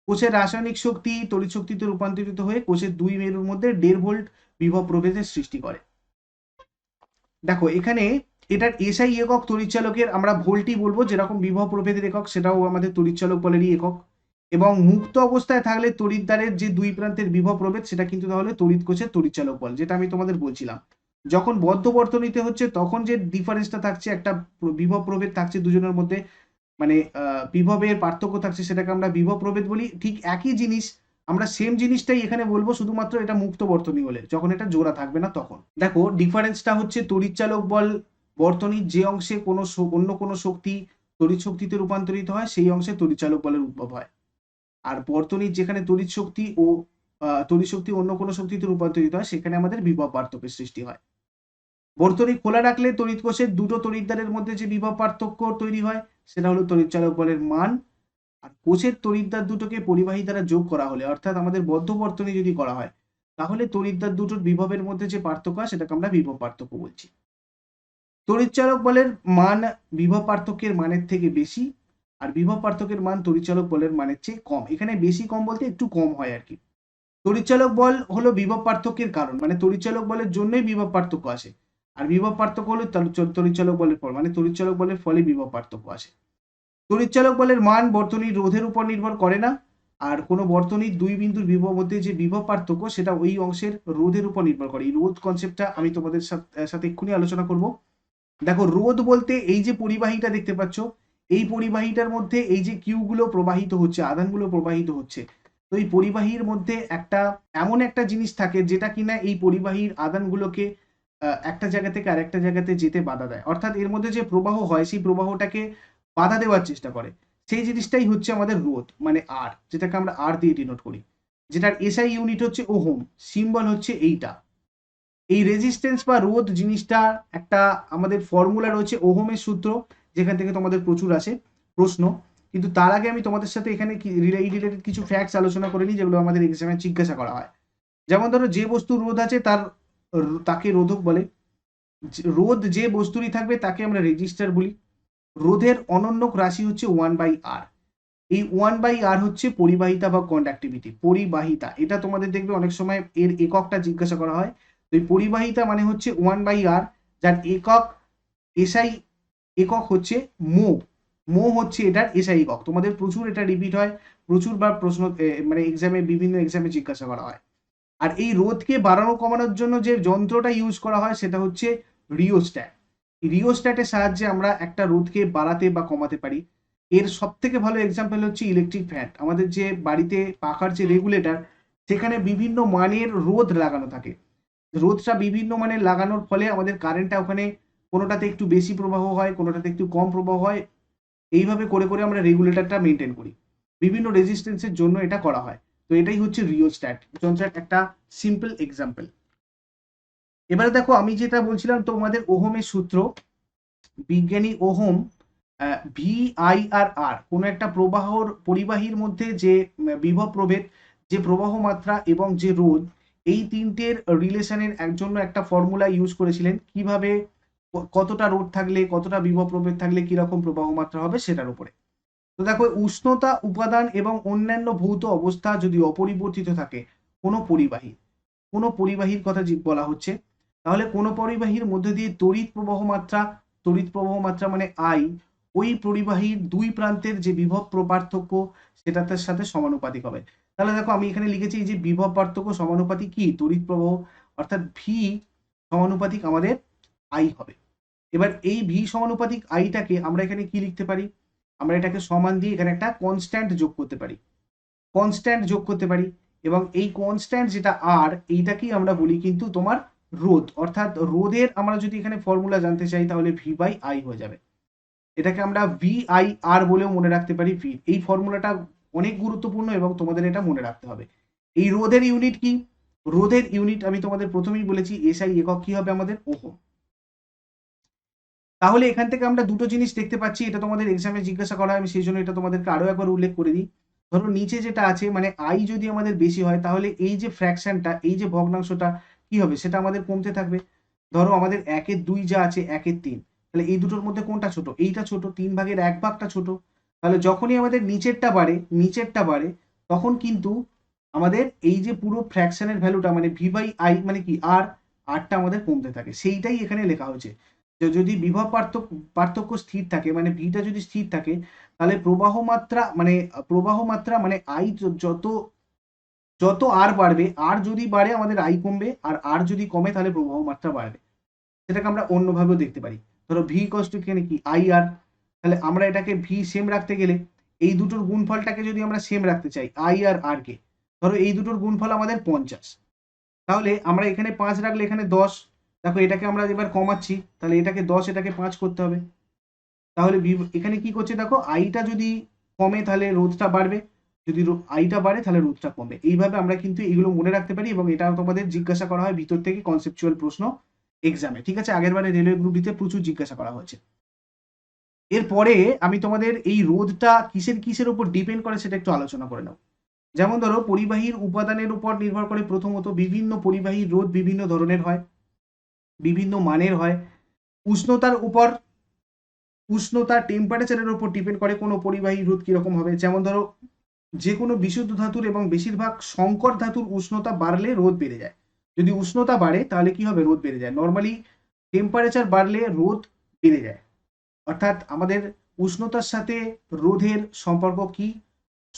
কোষের রাসায়নিক শক্তি তড়িৎ শক্তিতে রূপান্তরিত হয়ে কোষের দুই মেরুর মধ্যে 1.5 ভোল্ট বিভব প্রভেদের সৃষ্টি করে। দেখো এখানে এটার এসআই একক তড়িৎচালকের আমরা ভোল্টই বলবো, যেরকম বিভব প্রভেদের একক সেটাও আমাদের তড়িৎচালক বলেরই একক। এবং মুক্ত অবস্থায় থাকলে তড়িৎদ্বারের যে দুই প্রান্তের বিভব প্রভেদ, সেটা কিন্তু তাহলে তড়িৎ কোষের তড়িৎচালক বল, যেটা আমি তোমাদের বলছিলাম। যখন বদ্ধ বর্তনীতে হচ্ছে, তখন যে ডিফারেন্সটা থাকছে, একটা বিভব প্রভেদ থাকছে দুজনের মধ্যে, মানে বিভবের পার্থক্য থাকছে, সেটাকে আমরা বিভব প্রভেদ বলি। ঠিক একই জিনিস আমরা সেম জিনিসটাই এখানে বলবো, শুধুমাত্র এটা মুক্ত বর্তনী হলে, যখন এটা জোড়া থাকবে না তখন। দেখো ডিফারেন্সটা হচ্ছে তড়িৎচালক বল বর্তনীর যে অংশে কোনো অন্য কোনো শক্তি তড়িৎ শক্তিতে রূপান্তরিত হয়, সেই অংশে তড়িৎচালক বলের উদ্ভব হয়। আর বর্তনীর যেখানে তড়িৎ শক্তি ও তড়িৎ শক্তি অন্য কোনো শক্তিতে রূপান্তরিত হয়, সেখানে আমাদের বিভব পার্থক্যের সৃষ্টি হয়। বর্তনী খোলা রাখলে তড়িৎ কোষের দুটো তড়িৎদ্বারের মধ্যে যে বিভব পার্থক্য তৈরি হয়, সেটা হলো তড়িৎচালক বলের মান। আর কোষের তড়িৎদ্বার দুটোকে পরিবাহী দ্বারা যোগ করা হলে, অর্থাৎ আমাদের বদ্ধ বর্তনী যদি করা হয়, তাহলে তড়িৎদ্বার দুটোর বিভবের মধ্যে যে পার্থক্য হয়, সেটাকে আমরা বিভব পার্থক্য বলছি। তড়িৎচালক বলের মান বিভব পার্থক্যের মানের থেকে বেশি, আর বিভব পার্থক্যের মান তড়িৎচালক বলের মানের চেয়ে কম। এখানে বেশি কম বলতে একটু কম হয় আর কি। তড়িৎচালক বল হলো বিভব পার্থক্যের কারণ, মানে তড়িৎচালক বলের জন্যই বিভব পার্থক্য আসে। আর বিভব পার্থক্য হলো তড়িৎচালক বলের ফল, মানে তড়িৎচালক বলের ফলে বিভব পার্থক্য আসে। তড়িৎচালক বলের মান বর্তনীর রোধের উপর নির্ভর করে না। আর কোনো বর্তনীর দুই বিন্দুর বিভব মধ্যে যে বিভব পার্থক্য, সেটা ওই অংশের রোধের উপর নির্ভর করে। এই রোধ কনসেপ্টটা আমি তোমাদের সাথে এক্ষুনি আলোচনা করব। দেখো রোধ বলতে এই যে পরিবাহীটা দেখতে পাচ্ছ, এই পরিবাহীটার মধ্যে এই যে কিউ গুলো প্রবাহিত হচ্ছে, আধানগুলো প্রবাহিত হচ্ছে, তো এই পরিবাহীর মধ্যে একটা এমন একটা জিনিস থাকে, যেটা কিনা এই পরিবাহীর আধানগুলোকে একটা জায়গা থেকে আরেকটা জায়গাতে যেতে বাধা দেয়। অর্থাৎ এর মধ্যে যে প্রবাহ হয়, সেই প্রবাহটাকে বাধা দেওয়ার চেষ্টা করে। সেই জিনিসটাই হচ্ছে আমাদের রোধ, মানে আর, যেটাকে আমরা আর দিয়ে ডিনোট করি, যেটার এসআই ইউনিট হচ্ছে ওহম, সিম্বল হচ্ছে এইটা। এই রেজিস্ট্যান্স বা রোধ জিনিসটা একটা আমাদের ফর্মুলা রয়েছে, ওহমের সূত্র, যেখান থেকে তোমাদের প্রচুর আসে প্রশ্ন। কিন্তু তার আগে আমি তোমাদের সাথে এখানে এই রিলেটেড কিছু ফ্যাক্টস আলোচনা করে নিই, যেগুলো আমাদের এক্সামে জিজ্ঞাসা করা হয়। যেমন ধরো যে বস্তুর রোধ আছে তাকে রোধক বলে। রোধ যে বস্তুরই থাকবে তাকে আমরা রেজিস্টার বলি। রোধের অনন্যক রাশি হচ্ছে 1/r। এই 1/r হচ্ছে পরিবাহিতা বা কন্ডাক্টিভিটি। পরিবাহিতা, এটা তোমাদের দেখবে অনেক সময় এর এককটা জিজ্ঞাসা করা হয়। তো এই পরিবাহিতা মানে হচ্ছে 1/r, যার একক এসআই একক হচ্ছে মো। মো হচ্ছে এটার এসআই একক। তোমাদের প্রচুর এটা রিপিট হয়, প্রচুর বার প্রশ্ন মানে এক্সামে, বিভিন্ন এক্সামে জিজ্ঞাসা করা হয়। আর এই রোধকে বাড়ানো কমানোর জন্য যে যন্ত্রটা ইউজ করা হয়, সেটা হচ্ছে রিওস্ট্যাট। রিওস্ট্যাটের সাহায্যে আমরা একটা রোধকে বাড়াতে বা কমাতে পারি। এর সব থেকে ভালো এক্সাম্পল হচ্ছে ইলেকট্রিক ফ্যান। আমাদের যে বাড়িতে পাখার যে রেগুলেটর, সেখানে বিভিন্ন মানের রোধ লাগানো থাকে। রোধটা বিভিন্ন মানের লাগানোর ফলে আমাদের কারেন্টটা ওখানে কোনোটাতে একটু বেশি প্রবাহ হয়, কোনোটাতে একটু কম প্রবাহ হয়। এইভাবে করে করে আমরা রেগুলেটরটা মেনটেন করি। বিভিন্ন রেজিস্ট্যান্সের জন্য এটা করা হয়। তো এটাই হচ্ছে রিওস্ট্যাট যন্ত্রের একটা সিম্পল এক্সাম্পল। এবারে দেখো আমি যেটা বলছিলাম তোমাদের ওহমের সূত্র, বিজ্ঞানী ওহম ভি আই আর আর কোনো একটা প্রবাহর পরিবাহীর মধ্যে যে বিভব প্রভেদ, যে প্রবাহ মাত্রা এবং যে রোধ, এই তিনটের রিলেশনের জন্য একটা ফর্মুলা ইউজ করেছিলেন, কিভাবে কতটা রোধ থাকলে কতটা বিভব প্রভেদ থাকলে কিরকম প্রবাহ মাত্রা হবে সেটার উপরে। তো দেখো উষ্ণতা উপাদান এবং অন্যান্য ভৌত অবস্থা যদি অপরিবর্তিত থাকে কোনো পরিবাহীর কথা বলা হচ্ছে, তাহলে কোনো পরিবাহীর মধ্যে দিয়ে তড়িৎ প্রবাহ মাত্রা মানে আই, ওই পরিবাহীর দুই প্রান্তের যে বিভব পার্থক্য সেটাতে সাথে সমানুপাতিক হবে। তাহলে দেখো আমি এখানে লিখেছি যে বিভব পার্থক্য সমানুপাতিক কি তড়িৎ প্রবাহ, অর্থাৎ ভি সমানুপাতিক আমাদের আই হবে। এবার এই ভি সমানুপাতিক আইটাকে আমরা এখানে কি লিখতে পারি, আমরা এটাকে সমান দিয়ে এখানে একটা কনস্ট্যান্ট যোগ করতে পারি এবং এই কনস্ট্যান্ট যেটা আর, এইটাকেই আমরা বলি কিন্তু তোমার রোধ। অর্থাৎ রোধের আমরা যদি এখানে ফর্মুলা জানতে চাই তাহলে ভি বাই আই হয়ে যাবে। এটাকে আমরা ভি আই আর বলেও মনে রাখতে পারি। ভি, এই ফর্মুলাটা অনেক গুরুত্বপূর্ণ এবং তোমাদের এটা মনে রাখতে হবে। এই রোধের ইউনিট কি? রোধের ইউনিট আমি তোমাদের প্রথমেই বলেছি, এসআই একক কি হবে আমাদের? ওহম। তাহলে এখান থেকে আমরা দুটো জিনিস দেখতে পাচ্ছি, এটা তোমাদের এক্সামে জিজ্ঞাসা করা হয়, আমি সেই জন্য এটা তোমাদেরকে আরো একবার উল্লেখ করে দিই। ধরো নিচে যেটা আছে মানে আই যদি আমাদের বেশি হয় তাহলে এই যে ফ্র্যাকশনটা, এই যে ভগ্নাংশটা কি হবে, সেটা আমাদের কমতে থাকবে। ধরো আমাদের 1/2 যা আছে 1/3, তাহলে এই দুটোর মধ্যে কোনটা ছোট? এইটা ছোট, 3/1 ছোট। তাহলে যখনই আমাদের নিচেরটা বাড়ে তখন কিন্তু আমাদের এই যে পুরো ফ্র্যাকশনের ভ্যালুটা মানে ভি বাই আই মানে কি আরটা আমাদের কমতে থাকে, সেইটাই এখানে লেখা হয়েছে। যদি বিভব পার্থক্য স্থির থাকে মানে ভিটা যদি স্থির থাকে, তাহলে প্রবাহ মাত্রা মানে আই যত যত আর বাড়বে, আর যদি বাড়ে আমাদের আই কমবে, আর আর যদি কমে তাহলে প্রবাহ মাত্রা বাড়বে। সেটাকে আমরা অন্যভাবেও দেখতে পারি। ধরো ভি কষ্ট এখানে কি আই আর, তাহলে আমরা এটাকে ভি সেম রাখতে গেলে এই দুটোর গুণফলটাকে যদি আমরা সেম রাখতে চাই আই আর আর কে, ধরো এই দুটোর গুণফল আমাদের 50, তাহলে আমরা এখানে 5 রাখলে এখানে 10। দেখো এটাকে আমরা এবার কমাচ্ছি, তাহলে এটাকে 10 এটাকে 5 করতে হবে। তাহলে এখানে কি করছে দেখো, আইটা যদি কমে তাহলে রোধটা বাড়বে, যদি আইটা বাড়ে তাহলে রোধটা কমবে। এইভাবে আমরা কিন্তু এগুলো মনে রাখতে পারি এবং এটা তোমাদের জিজ্ঞাসা করা হয় ভিতর থেকে কনসেপচুয়াল প্রশ্ন এক্সামে। ঠিক আছে, আগের বারে রেলওয়ে গ্রুপ ডিতে প্রচুর জিজ্ঞাসা করা হয়েছে। এরপরে আমি তোমাদের এই রোধটা কিসের উপর ডিপেন্ড করে সেটা একটু আলোচনা করে নেব। যেমন ধরো পরিবাহীর উপাদানের উপর নির্ভর করে, প্রথমত বিভিন্ন পরিবাহীর রোধ বিভিন্ন ধরনের হয়, বিভিন্ন মানের হয়। উষ্ণতা টেম্পারেচারের উপর ডিপেন্ড করে কোনো পরিবাহী রোধ কিরকম হবে। যেমন ধরো যে কোনো বিশুদ্ধ ধাতুর এবং বেশিরভাগ সংকর ধাতুর উষ্ণতা বাড়লে রোধ বেড়ে যায়। যদি উষ্ণতা বাড়ে তাহলে কি হবে? রোধ বেড়ে যায়। নর্মালি টেম্পারেচার বাড়লে রোধ বেড়ে যায়। অর্থাৎ আমাদের উষ্ণতার সাথে রোধের সম্পর্ক কি?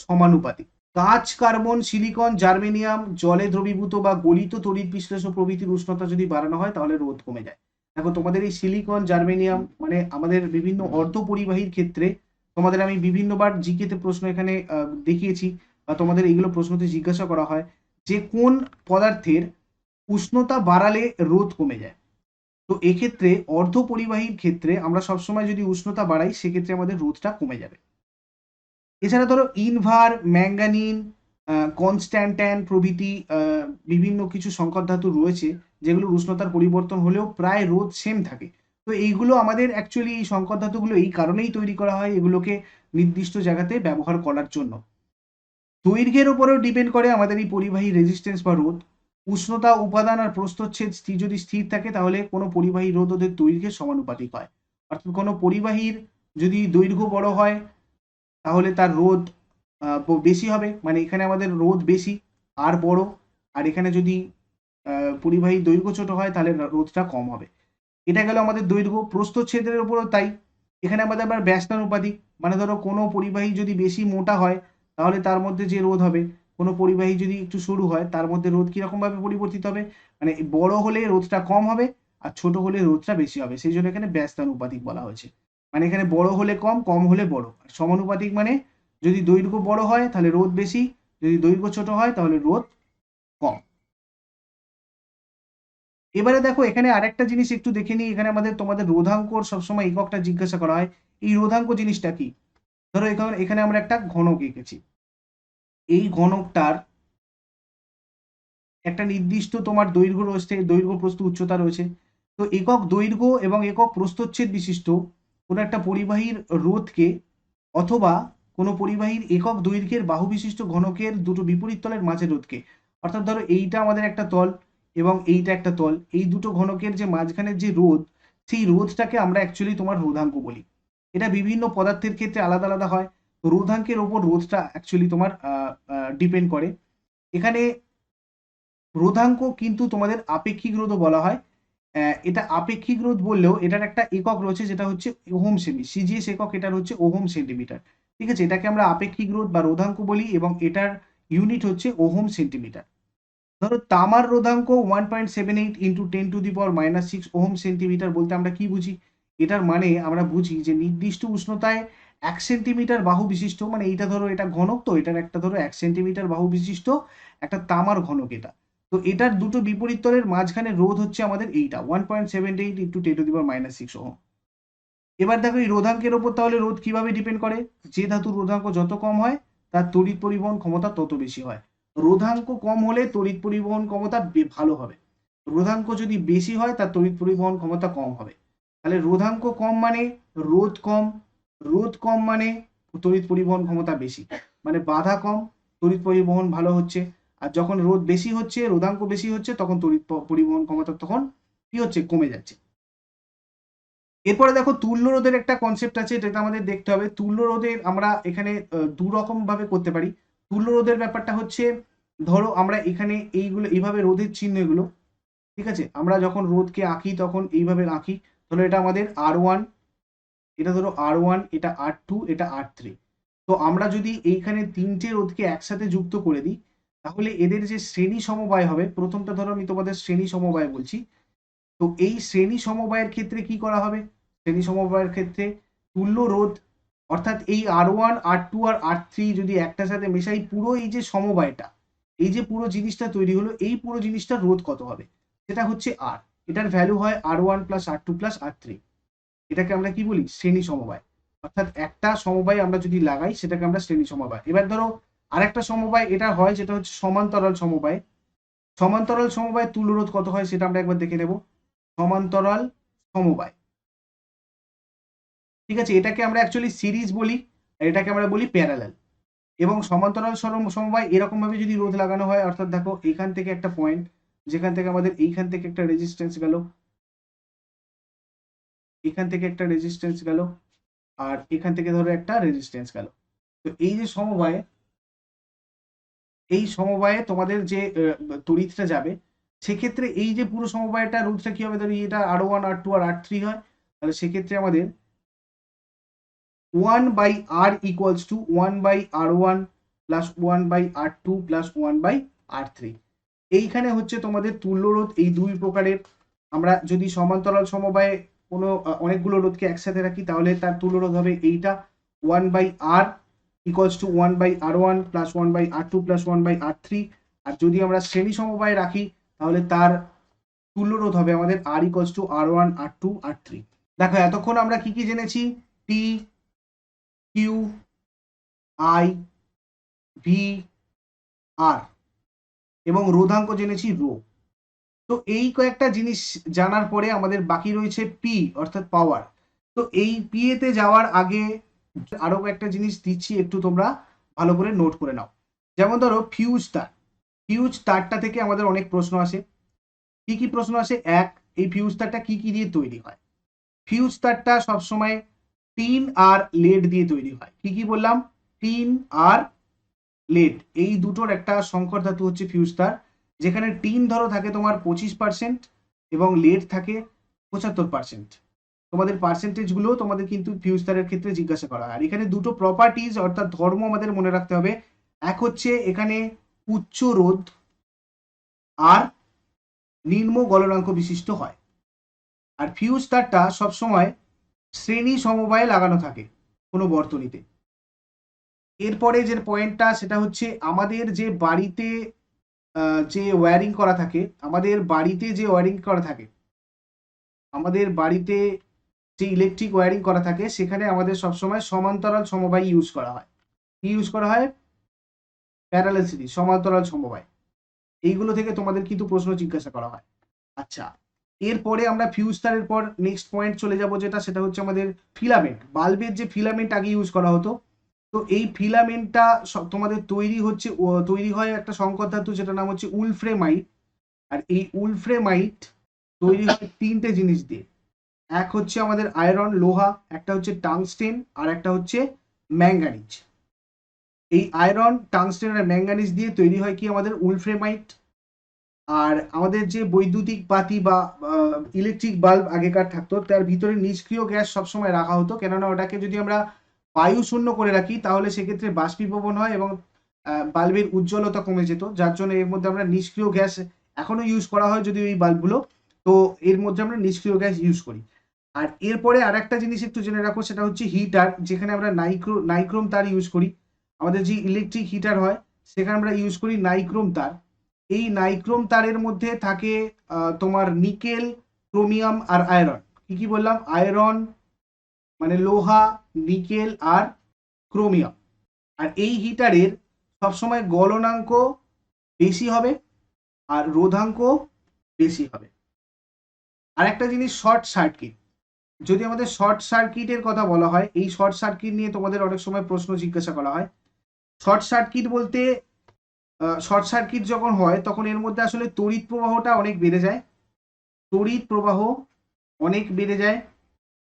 সমানুপাতিক। কাঁচ, কার্বন, সিলিকন, জার্মেনিয়াম, জলে দ্রবীভূত বা গলিত তড়িৎ বিশ্লেষ্য প্রভৃতির উষ্ণতা যদি বাড়ানো হয় তাহলে রোধ কমে যায়। দেখো তোমাদের এই সিলিকন, জার্মেনিয়াম মানে আমাদের বিভিন্ন অর্ধপরিবাহীর ক্ষেত্রে তোমাদের আমি বিভিন্নবার জিকেতে প্রশ্ন এখানে দেখিয়েছি বা তোমাদের এইগুলো প্রশ্নতে জিজ্ঞাসা করা হয় যে কোন পদার্থের উষ্ণতা বাড়ালে রোধ কমে যায়। তো এক্ষেত্রে অর্ধপরিবাহীর ক্ষেত্রে আমরা সবসময় যদি উষ্ণতা বাড়াই সেক্ষেত্রে আমাদের রোধটা কমে যাবে। এছাড়া ধরো ইনভার, ম্যাঙ্গানিন, কনস্ট্যান্টাইন প্রভৃতি বিভিন্ন কিছু সংকর ধাতু রয়েছে যেগুলোর উষ্ণতার পরিবর্তন হলেও প্রায় রোধ সেম থাকে। তো এইগুলো আমাদের অ্যাকচুয়ালি এই সংকর ধাতুগুলো এই কারণেই তৈরি করা হয়, এগুলোকে নির্দিষ্ট জায়গাতে ব্যবহার করার জন্য। দৈর্ঘ্যের উপরেও ডিপেন্ড করে আমাদের এই পরিবাহী রেজিস্ট্যান্স বা রোধ। উষ্ণতা, উপাদান আর প্রস্থচ্ছেদ যদি স্থির থাকে তাহলে কোনো পরিবাহী রোধ ওদের দৈর্ঘ্যের সমানুপাতিক হয়। অর্থাৎ কোনো পরিবাহীর যদি দৈর্ঘ্য বড় হয় তাহলে তার রোধ বেশি হবে, মানে এখানে আমাদের রোধ বেশি আর বড়। আর এখানে যদি পরিবাহী দৈর্ঘ্য ছোট হয় তাহলে রোধটা কম হবে। এটা গেল আমাদের দৈর্ঘ্য। প্রস্থচ্ছেদের উপরও তাই, এখানে আমাদের আবার ব্যস্তানুপাতিক, মানে ধরো কোনো পরিবাহী যদি বেশি মোটা হয় তাহলে তার মধ্যে যে রোধ হবে, কোনো পরিবাহী যদি একটু সরু হয় তার মধ্যে রোধ কিরকম ভাবে পরিবর্তিত হবে, মানে বড় হলে রোধটা কম হবে আর ছোট হলে রোধটা বেশি হবে, সেই জন্য এখানে ব্যস্তানুপাতিক বলা হয়েছে। মানে এখানে বড় হলে কম, কম হলে বড়। আর সমানুপাতিক মানে যদি দৈর্ঘ্য বড় হয় তাহলে রোধ বেশি, যদি দৈর্ঘ্য ছোট হয় তাহলে রোধ কম। এবারে দেখো এখানে আরেকটা জিনিস একটু দেখে নিই, এখানে আমাদের তোমাদের রোধাঙ্কর সবসময় এককটা জিজ্ঞাসা করা হয়। এই রোধাঙ্ক জিনিসটা কি? ধরো এখানে আমরা একটা ঘনক এঁকেছি, এই ঘনকটার একটা নির্দিষ্ট তোমার দৈর্ঘ্য রয়েছে, দৈর্ঘ্য প্রস্থ উচ্চতা রয়েছে। তো একক দৈর্ঘ্য এবং একক প্রস্থচ্ছেদ বিশিষ্ট কোনো একটা পরিবাহীর রোধকে অথবা কোনো পরিবাহীর একক দৈর্ঘ্যের বাহু বিশিষ্ট ঘনকের দুটো বিপরীত তলের মাঝের রোধকে, অর্থাৎ ধরো এইটা আমাদের একটা তল এবং এইটা একটা তল, এই দুটো ঘনকের যে মাঝখানের যে রোধ, সেই রোধটাকে আমরা অ্যাকচুয়ালি তোমার রোধাঙ্ক বলি। এটা বিভিন্ন পদার্থের ক্ষেত্রে আলাদা আলাদা হয়। রোধাঙ্কের ওপর রোধটা অ্যাকচুয়ালি তোমার ডিপেন্ড করে। এখানে রোধাঙ্ক কিন্তু তোমাদের আপেক্ষিক রোধও বলা হয়। এটা আপেক্ষিক রোধ বললেও এটার একটা একক রয়েছে, যেটা হচ্ছে ওহম সেমি, সিজিএস একক এটার হচ্ছে ওহম সেন্টিমিটার। ঠিক আছে, এটাকে আমরা আপেক্ষিক রোধ বা রোধাঙ্ক বলি এবং এটার ইউনিট হচ্ছে ওহম সেন্টিমিটার। ধরো তামার রোধাঙ্ক 1.78 ইন্টু 10⁻⁻6 ওহম সেন্টিমিটার বলতে আমরা কি বুঝি? এটার মানে আমরা বুঝি যে নির্দিষ্ট উষ্ণতায় 1 সেন্টিমিটার বাহু বিশিষ্ট, মানে এইটা ধরো এটা ঘনক, তো এটার একটা ধরো 1 সেন্টিমিটার বাহু বিশিষ্ট একটা তামার ঘনক এটা। তো এটার দুটো বিপরীত তলের মাঝখানে রোধ হচ্ছে আমাদের এইটা 1.78 ইন্টু 10⁻⁶ ওহম। এবার দেখো এই রোধাঙ্কের ওপর তাহলে রোধ কিভাবে ডিপেন্ড করে? যে ধাতুর রোধাঙ্ক যত কম হয় তার তড়িৎ পরিবহন ক্ষমতা তত বেশি হয়। রোধাঙ্ক কম হলে তড়িৎ পরিবহন ক্ষমতা ভালো হবে, রোধাঙ্ক যদি বেশি হয় তার তড়িৎ পরিবহন ক্ষমতা কম হবে। তাহলে রোধাঙ্ক কম মানে রোধ কম, রোধ কম মানে তড়িৎ পরিবহন ক্ষমতা বেশি, মানে বাধা কম, তড়িৎ পরিবহন ভালো হচ্ছে। আর যখন রোধ বেশি হচ্ছে, রোধাঙ্ক বেশি হচ্ছে, তখন তড়িৎ পরিবহন ক্ষমতা তখন কি হচ্ছে? কমে যাচ্ছে। এরপরে দেখো তুল্য রোধের একটা কনসেপ্ট আছে, যেটা আমাদের দেখতে হবে। তুল্য রোধের আমরা এখানে দু রকম ভাবে করতে পারি। তুল্য রোধের ব্যাপারটা হচ্ছে, ধরো আমরা এখানে এইগুলো এইভাবে রোধের চিহ্ন এগুলো, ঠিক আছে, আমরা যখন রোধকে আঁকি তখন এইভাবে আঁকি। ধরো এটা আমাদের R1, এটা ধরো R1, এটা R2, এটা R3। তো আমরা যদি এইখানে তিনটে রোধকে একসাথে যুক্ত করে দিই, তাহলে এদের যে শ্রেণী সমবায় হবে, প্রথমটা ধরো আমি তোমাদের শ্রেণী সমবায় বলছি। তো এই শ্রেণী সমবায়ের ক্ষেত্রে কি করা হবে? শ্রেণী সমবায়ের ক্ষেত্রে তুল্য রোধ, অর্থাৎ এই R1, R2 আর R3 যদি একটার সাথে মেশাই, পুরো এই যে সমবায়টা, এই যে পুরো জিনিসটা তৈরি হলো, এই পুরো জিনিসটার রোধ কত হবে? সেটা হচ্ছে R। এটার ভ্যালু হয় R1 plus R2 plus R3। এটাকে আমরা কি বলি? শ্রেণী সমবায়। অর্থাৎ একটা সমবায় আমরা যদি লাগাই সেটাকে আমরা শ্রেণী সমবায়। এবার ধরো আরেকটা সমবায় এটা হয়, যেটা হচ্ছে সমান্তরাল সমবায়। সমান্তরাল সমবায় তুল্য রোধ কত হয় সেটা আমরা একবার দেখে নেব। সমান্তরাল সমবায়, ঠিক আছে, এটাকে আমরা অ্যাকচুয়ালি সিরিজ বলি, আর এটাকে আমরা বলি প্যারালাল। এবং সমান্তরাল সমবায় এরকম ভাবে যদি রোধ লাগানো হয়, অর্থাৎ দেখো এইখান থেকে একটা পয়েন্ট, যেখান থেকে আমাদের এইখান থেকে একটা রেজিস্ট্যান্স গেল, এখান থেকে একটা রেজিস্ট্যান্স গেল, আর এখান থেকে ধরো একটা রেজিস্ট্যান্স গেল। তো এই যে সমবায়, এই সমবায়ে তোমাদের যে তড়িৎটা যাবে, সেক্ষেত্রে এই যে পুরো সমবায়টা রোধটা কি হবে? ধরো এটা R1, R2 আর R3 হয়, তাহলে সেক্ষেত্রে আমাদের 1/R equals to 1/R1 plus 1/R2 plus 1/R3। এইখানে হচ্ছে তোমাদের তুল্য রোধ এই দুই প্রকারের। আমরা যদি সমান্তরাল সমবায়ে কোনো অনেকগুলো রোধকে একসাথে রাখি, তাহলে তার তুল্য রোধ হবে এইটা 1/R equals to 1/R1 plus 1/R2 plus 1/R3। আর যদি আমরা শ্রেণী সমবায়ে রাখি, তাহলে তার তুল্য রোধ হবে আমাদের R equals to R1, R2, R3। দেখো এতক্ষণ আমরা কি কি জেনেছি? টি, কিউ, আই, ভি, আর, এবং রোধাঙ্ক জেনেছি রো। তো এই কয়েকটা জিনিস জানার পরে আমাদের বাকি রয়েছে পি, অর্থাৎ পাওয়ার। তো এই পি এতে যাওয়ার আগে আরো কয়েকটা জিনিস দিচ্ছি, একটু তোমরা ভালো করে নোট করে নাও। যেমন ধরো ফিউজ তার, ফিউজ তারটা থেকে আমাদের অনেক প্রশ্ন আসে। কি কি প্রশ্ন আসে? এক, এই ফিউজ তারটা কি কি দিয়ে তৈরি হয়? ফিউজ তারটা সবসময় টিন আর লেড দিয়ে তৈরি হয়। কি কি বললাম? টিন আর লেড, এই দুটোর একটা সংকর ধাতু হচ্ছে ফিউজ তার। যেখানে টিন ধরো থাকে তোমার 25% এবং লেড থাকে 75%। তোমাদের পার্সেন্টেজ গুলো তোমাদের কিন্তু ফিউজ তারের ক্ষেত্রে জিজ্ঞাসা করা হয়। আর এখানে দুটো প্রপার্টিজ অর্থাৎ ধর্ম আমাদের মনে রাখতে হবে। এক হচ্ছে এখানে উচ্চ রোধ আর নিম্ন গলনাঙ্ক বিশিষ্ট হয়। আর ফিউজ তারটা সবসময় শ্রেণী সমবায়ে লাগানো থাকে কোনো বর্তনীতে। এরপরে যে পয়েন্টটা সেটা হচ্ছে আমাদের যে বাড়িতে যে ওয়্যারিং করা থাকে, আমাদের বাড়িতে যে ওয়্যারিং করা থাকে, আমাদের বাড়িতে যে ইলেকট্রিক ওয়্যারিং করা থাকে সেখানে আমাদের সবসময় সমান্তরাল সমবায় ইউজ করা হয়। কি ইউজ করা হয়? প্যারালাল সিরিজ, সমান্তরাল সমবায়। এইগুলো থেকে তোমাদের কিন্তু প্রশ্ন জিজ্ঞাসা করা হয়। আচ্ছা, এরপরে আমরা ফিউজ তারের পর নেক্সট পয়েন্ট চলে যাব, যেটা সেটা হচ্ছে আমাদের ফিলামেন্ট। বাল্বের যে ফিলামেন্ট আগে ইউজ করা হতো, তো এই ফিলামেন্টটা তোমাদের তৈরি হয় একটা সংকর ধাতু, যেটা নাম হচ্ছে উলফ্রেমাইট। আর এই উলফ্রেমাইট তৈরি হয় তিনটে জিনিস দিয়ে। এক হচ্ছে আমাদের আয়রন, লোহা, একটা হচ্ছে টাংস্টেন, আর একটা হচ্ছে ম্যাঙ্গানিজ। এই আয়রন, টাংস্টেন আর ম্যাঙ্গানিজ দিয়ে তৈরি হয় কি আমাদের উলফ্রেমাইট। আর আমাদের যে বৈদ্যুতিক বাতি বা ইলেকট্রিক বাল্ব আগেকার থাকতো, তার ভিতরে নিষ্ক্রিয় গ্যাস সবসময় রাখা হতো, কেননা ওটাকে যদি আমরা বায়ু শূন্য করে রাখি তাহলে সেক্ষেত্রে বাষ্পীভবন হয় এবং বাল্বের উজ্জ্বলতা কমে যেত, যার জন্য এর মধ্যে আমরা নিষ্ক্রিয় গ্যাস এখনো ইউজ করা হয় যদি এই বাল্বগুলো, তো এর মধ্যে আমরা নিষ্ক্রিয় গ্যাস ইউজ করি। আর এরপরে আর একটা জিনিস একটু জেনে রাখো, সেটা হচ্ছে হিটার, যেখানে আমরা নাইক্রোম তার ইউজ করি। আমাদের যে ইলেকট্রিক হিটার হয় সেখানে আমরা ইউজ করি নাইক্রোম তার। এই নাইক্রোম তারের মধ্যে থাকে তোমার নিকেল, ক্রোমিয়াম আর আয়রন। কি কি বললাম? আয়রন মানে লোহা, নিকেল আর ক্রোমিয়াম। আর এই হিটারের সবসময় গলনাঙ্ক বেশি হবে আর রোধাঙ্ক বেশি হবে। আর একটা জিনিস, শর্ট সার্কিট। যদি আমাদের শর্ট সার্কিটের কথা বলা হয়, এই শর্ট সার্কিট নিয়ে তোমাদের অনেক সময় প্রশ্ন জিজ্ঞাসা করা হয়। শর্ট সার্কিট বলতে, শর্ট সার্কিট যখন হয় তখন এর মধ্যে আসলে তড়িৎ প্রবাহটা অনেক বেড়ে যায়, তড়িৎ প্রবাহ অনেক বেড়ে যায়।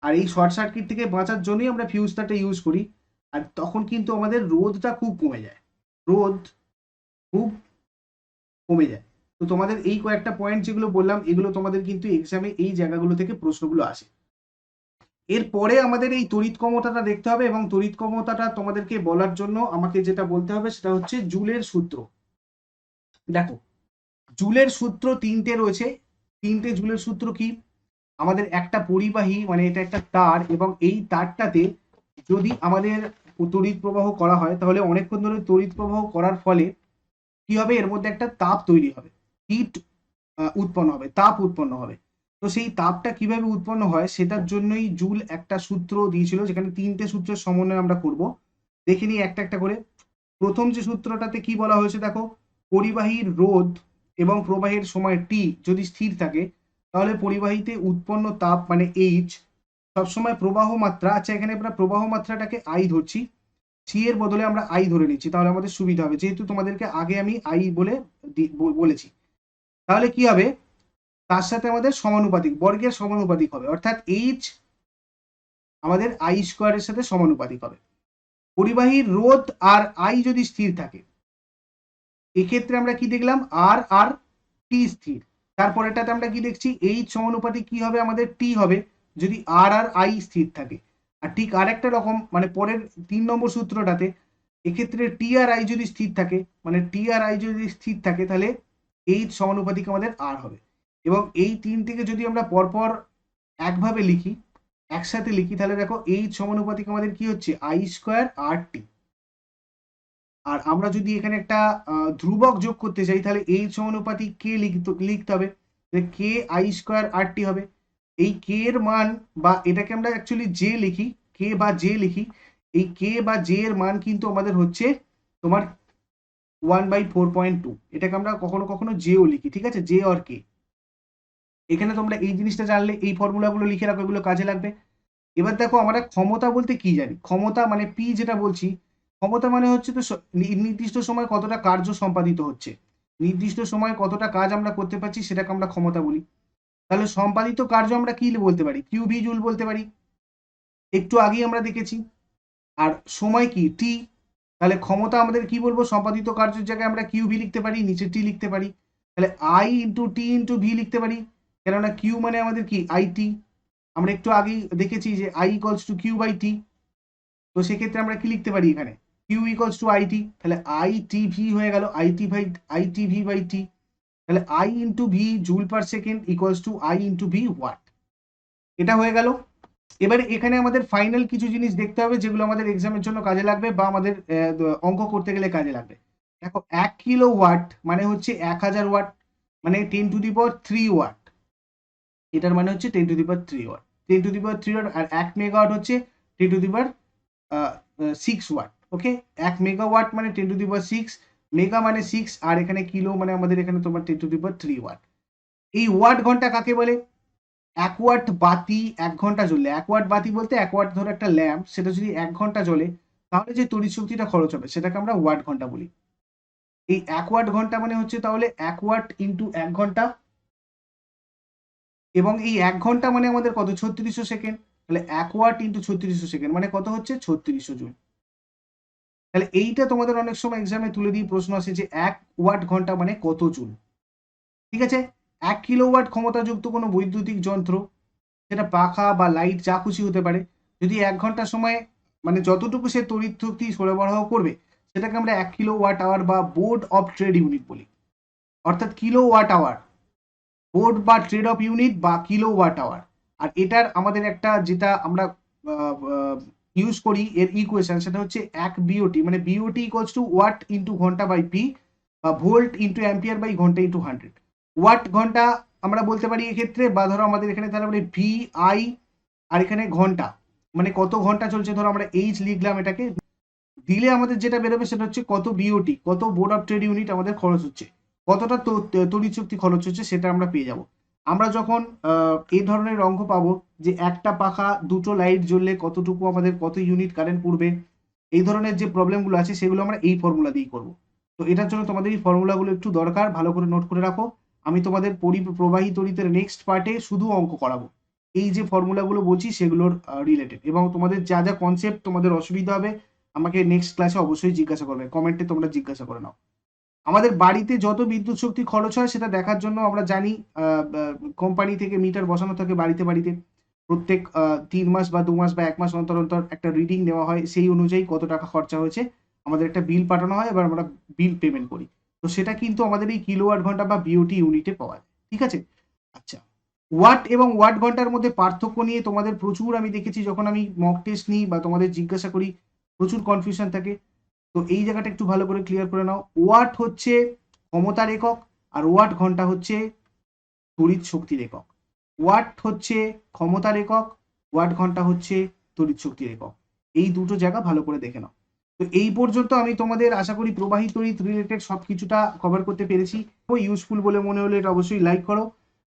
আর এই শর্ট সার্কিট থেকে বাঁচার জন্যই আমরা ফিউজ তারটা ইউজ করি। আর তখন কিন্তু আমাদের রোধটা খুব কমে যায়, রোধ খুব কমে যায়। তো তোমাদের এই কয়েকটা পয়েন্ট যেগুলো বললাম, এগুলো তোমাদের কিন্তু এক্সামে এই জায়গাগুলো থেকে প্রশ্নগুলো আসে। এরপরে আমাদের এই তড়িৎ ক্ষমতাটা দেখতে হবে, এবং তড়িৎ ক্ষমতাটা তোমাদেরকে বলার জন্য আমাকে যেটা বলতে হবে সেটা হচ্ছে জুলের সূত্র। দেখো, জুলের সূত্র তিনটে রয়েছে। তিনটে জুলের সূত্র কি? আমাদের একটা পরিবাহী, মানে এটা একটা তার, এবং এই তারটাতে যদি আমাদের তড়িৎ প্রবাহ করা হয় তাহলে অনেকক্ষণ ধরে তড়িৎ প্রবাহ করার ফলে কি হবে? এর মধ্যে একটা তাপ তৈরি হবে, হিট উৎপন্ন হবে, তাপ উৎপন্ন হবে। তো সেই তাপটা কিভাবে উৎপন্ন হয় সেটার জন্যই জুল একটা সূত্র দিয়েছিল, যেখানে তিনটে সূত্রের সমন্বয় আমরা করব। দেখে নিই একটা একটা করে। প্রথম যে সূত্রটাতে কি বলা হয়েছে দেখো, পরিবাহীর রোধ এবং প্রবাহের সময় টি যদি স্থির থাকে তাহলে পরিবাহীতে উৎপন্ন তাপ মানে এইচ সবসময় প্রবাহ মাত্রা, আচ্ছা এখানে আমরা প্রবাহ মাত্রাটাকে আই ধরছি, সি এর বদলে আমরা আই ধরে নিচ্ছি, তাহলে আমাদের সুবিধা হবে, যেহেতু তোমাদেরকে আগে আমি আই বলে বলেছি। তাহলে কি হবে? তার সাথে আমাদের সমানুপাতিক, বর্গের সমানুপাতিক হবে, অর্থাৎ এইচ আমাদের আই স্কোয়ারের সাথে সমানুপাতিক হবে। পরিবাহীর রোধ আর আই যদি স্থির থাকে, এক্ষেত্রে আমরা কি দেখলাম? আর আর টি স্থির। তারপরেটাতে আমরা কি দেখছি? এইচ সমানুপাতিক কি হবে? আমাদের টি হবে, যদি আর আর আই স্থির থাকে। আর ঠিক আরেকটা রকম, মানে পরের 3 নম্বর সূত্রটাতে এক্ষেত্রে টি আর আই যদি স্থির থাকে, মানে টি আর আই যদি স্থির থাকে তাহলে এইচ সমানুপাতিক আমাদের আর হবে। এবং এই তিনটিকে যদি আমরা পরপর একভাবে লিখি, একসাথে লিখি, তাহলে দেখো এইচ সমানুপাতিক আমাদের কি হচ্ছে? আই স্কোয়ার আর টি। আর আমরা যদি এখানে একটা ধ্রুবক যোগ করতে চাই তাহলে এইচ সমানুপাতিক কে লিখতে হবে, কে আই স্কোয়ার আর টি হবে। এই কে এর মান, বা এটাকে আমরা অ্যাকচুয়ালি জে লিখি, কে বা জে লিখি, এই কে বা জে এর মান কিন্তু আমাদের হচ্ছে তোমার 1/4.2। এটাকে আমরা কখনো কখনো জেও লিখি, ঠিক আছে, জে আর কে। এখানে তোমরা এই জিনিসটা জানলে এই ফর্মুলাগুলো লিখে রাখো, এগুলো কাজে লাগবে। এবার দেখো, আমরা ক্ষমতা বলতে কি জানি? ক্ষমতা মানে পি যেটা বলছি, ক্ষমতা মানে হচ্ছে তো নির্দিষ্ট সময় কতটা কার্য সম্পাদিত হচ্ছে, নির্দিষ্ট সময় কতটা কাজ আমরা করতে পারছি সেটাকে আমরা ক্ষমতা বলি। তাহলে সম্পাদিত কার্য আমরা কি বলতে পারি? কিউবি জুল বলতে পারি, একটু আগেই আমরা দেখেছি। আর সময় কি? টি। তাহলে ক্ষমতা আমাদের কি বলবো? সম্পাদিত কার্যের জায়গায় আমরা কিউবি লিখতে পারি, নিচে টি লিখতে পারি। তাহলে I into T into V লিখতে পারি, কেননা কিউ মানে আমাদের কি? আইটি। আমরা একটু আগেই দেখেছি যে I equals to Q by T. তো সেক্ষেত্রে আমরা কি লিখতে পারি এখানে? Q equals to I T. তাহলে আই টি ভি হয়ে গেল, আইটি ভি বাই টি। তাহলে I into V joule per second equals to I into V watt. এটা হয়ে গেল। এবারে এখানে আমাদের ফাইনাল কিছু জিনিস দেখতে হবে যেগুলো আমাদের এক্সামের জন্য কাজে লাগবে, বা আমাদের অঙ্ক করতে গেলে কাজে লাগবে। দেখো 1 কিলোওয়াট মানে হচ্ছে 1000 ওয়াট, মানে 10⁻³ ওয়াট। এটার মানে হচ্ছে 10⁻³ ওয়াট, 10⁻³ ওয়াট। আর 1 মেগাওয়াট হচ্ছে 10⁻6 ওয়াট। ওকে, 1 মেগাওয়াট মানে 10⁻6, মেগা মানে 6, আর এখানে কিলো মানে আমাদের এখানে তোমার 10⁻³ ওয়াট। এই ওয়াট ঘন্টা কাকে বলে? 1 ওয়াট বাতি 1 ঘন্টা জ্বললে, 1 ওয়াট বাতি বলতে 1 ওয়াট ধরো একটা ল্যাম্প, সেটা যদি 1 ঘন্টা জ্বলে তাহলে যে তড়িৎ শক্তিটা খরচ হবে সেটাকে আমরা ওয়াট ঘন্টা বলি। এই 1 ওয়াট ঘন্টা মানে হচ্ছে তাহলে 1 ওয়াট ইন্টু 1 ঘন্টা, এবং এই 1 ঘন্টা মানে আমাদের কত? 3600 সেকেন্ড। তাহলে 1 ওয়াট ইন্টু 3600 সেকেন্ড মানে কত হচ্ছে? 3600 জুল। তাহলে এইটা তোমাদের অনেক সময় এক্সামে তুলে দিয়ে প্রশ্ন আসে যে 1 ওয়াট ঘন্টা মানে কত জুল। ঠিক আছে, 1 কিলোওয়াট ক্ষমতাযুক্ত কোনো বৈদ্যুতিক যন্ত্র, সেটা পাখা বা লাইট যা খুশি হতে পারে, যদি 1 ঘন্টা সময় মানে যতটুকু সে তড়িৎ শক্তি সরবরাহ করবে সেটাকে আমরা 1 কিলোওয়াট আওয়ার বা বোর্ড অফ ট্রেড ইউনিট বলি। অর্থাৎ কিলোওয়াট আওয়ার, বোর্ড বা ট্রেড অফ ইউনিট বা কিলোওয়াট আওয়ার। আর এটার আমাদের একটা যেটা আমরা ইউজ করি এর ইকুয়েশন, সেটা হচ্ছে 1 বিওটি, মানে BOT equals to watt into ঘন্টা বাই পি, বা ভোল্ট ইন্টু অ্যাম্পিয়ার বাই ঘন্টা ইন্টু 100। ওয়াট ঘন্টা আমরা বলতে পারি এক্ষেত্রে, বা ধরো আমাদের এখানে তাহলে মানে ভি আই, আর এখানে ঘন্টা মানে কত ঘন্টা চলছে, ধরো আমরা এইচ লিখলাম, এটাকে দিলে আমাদের যেটা বেরোবে সেটা হচ্ছে কত বিওটি, কত বোর্ড অফ ট্রেড ইউনিট আমাদের খরচ হচ্ছে, কতটা তড়িৎ শক্তি খরচ হচ্ছে সেটা আমরা পেয়ে যাব। আমরা যখন এই ধরনের অঙ্ক পাবো যে একটা পাখা দুটো লাইট জ্বললে কতটুকু আমাদের কত ইউনিট কারেন্ট পড়বে, এই ধরনের যে প্রবলেমগুলো আছে সেগুলো আমরা এই ফর্মুলা দিয়েই করবো। তো এটার জন্য তোমাদের এই ফর্মুলাগুলো একটু দরকার, ভালো করে নোট করে রাখো। আমি তোমাদের প্রবাহী তড়িতের নেক্সট পার্টে শুধু অঙ্ক করাবো, এই যে ফর্মুলাগুলো বলছি সেগুলোর রিলেটেড, এবং তোমাদের যা যা কনসেপ্ট তোমাদের অসুবিধা হবে আমাকে নেক্সট ক্লাসে অবশ্যই জিজ্ঞাসা করবে, কমেন্টে তোমরা জিজ্ঞাসা করে নাও। আমাদের বাড়িতে যত বিদ্যুৎ শক্তি খরচ হয় সেটা দেখার জন্য আমরা জানি কোম্পানি থেকে মিটার বসানো থাকে বাড়িতে বাড়িতে, প্রত্যেক 3 মাস বা 2 মাস বা 1 মাস অন্তর অন্তর একটা রিডিং নেওয়া হয়, সেই অনুযায়ী কত টাকা খরচা হয়েছে আমাদের একটা বিল পাঠানো হয়, এবার আমরা বিল পেমেন্ট করি। তো সেটা কিন্তু আমাদের এই কিলোওয়াট ঘন্টা বা বিওটি ইউনিটে পাওয়া যায়। ঠিক আছে, আচ্ছা, ওয়াট এবং ওয়াট ঘন্টার মধ্যে পার্থক্য নিয়ে তোমাদের প্রচুর আমি দেখেছি, যখন আমি মক টেস্ট নিই বা তোমাদের জিজ্ঞাসা করি প্রচুর কনফিউশন থাকে। তো এই জায়গাটা একটু ভালো করে ক্লিয়ার করে নাও। ওয়াট হচ্ছে ক্ষমতার একক, আর ওয়াট ঘন্টা হচ্ছে তড়িৎ শক্তির একক। ওয়াট হচ্ছে ক্ষমতার একক, ওয়াট ঘন্টা হচ্ছে তড়িৎ শক্তির একক। এই দুটো জায়গা ভালো করে দেখে নাও। তো এই পর্যন্ত আমি তোমাদের আশা করি প্রবাহী তড়িৎ রিলেটেড সবকিছুটা কভার করতে পেরেছি। ইউজফুল বলে মনে হলে এটা অবশ্যই লাইক করো,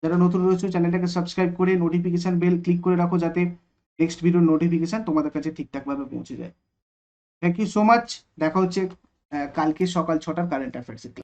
যারা নতুন রয়েছে চ্যানেলটাকে সাবস্ক্রাইব করে নোটিফিকেশন বেল ক্লিক করে রাখো, যাতে নেক্সট ভিডিওর নোটিফিকেশন তোমাদের কাছে ঠিকঠাকভাবে পৌঁছে যায়। Thank you so much. দেখা হচ্ছে কালকে সকাল 6টার কারেন্ট অ্যাফেয়ার্স।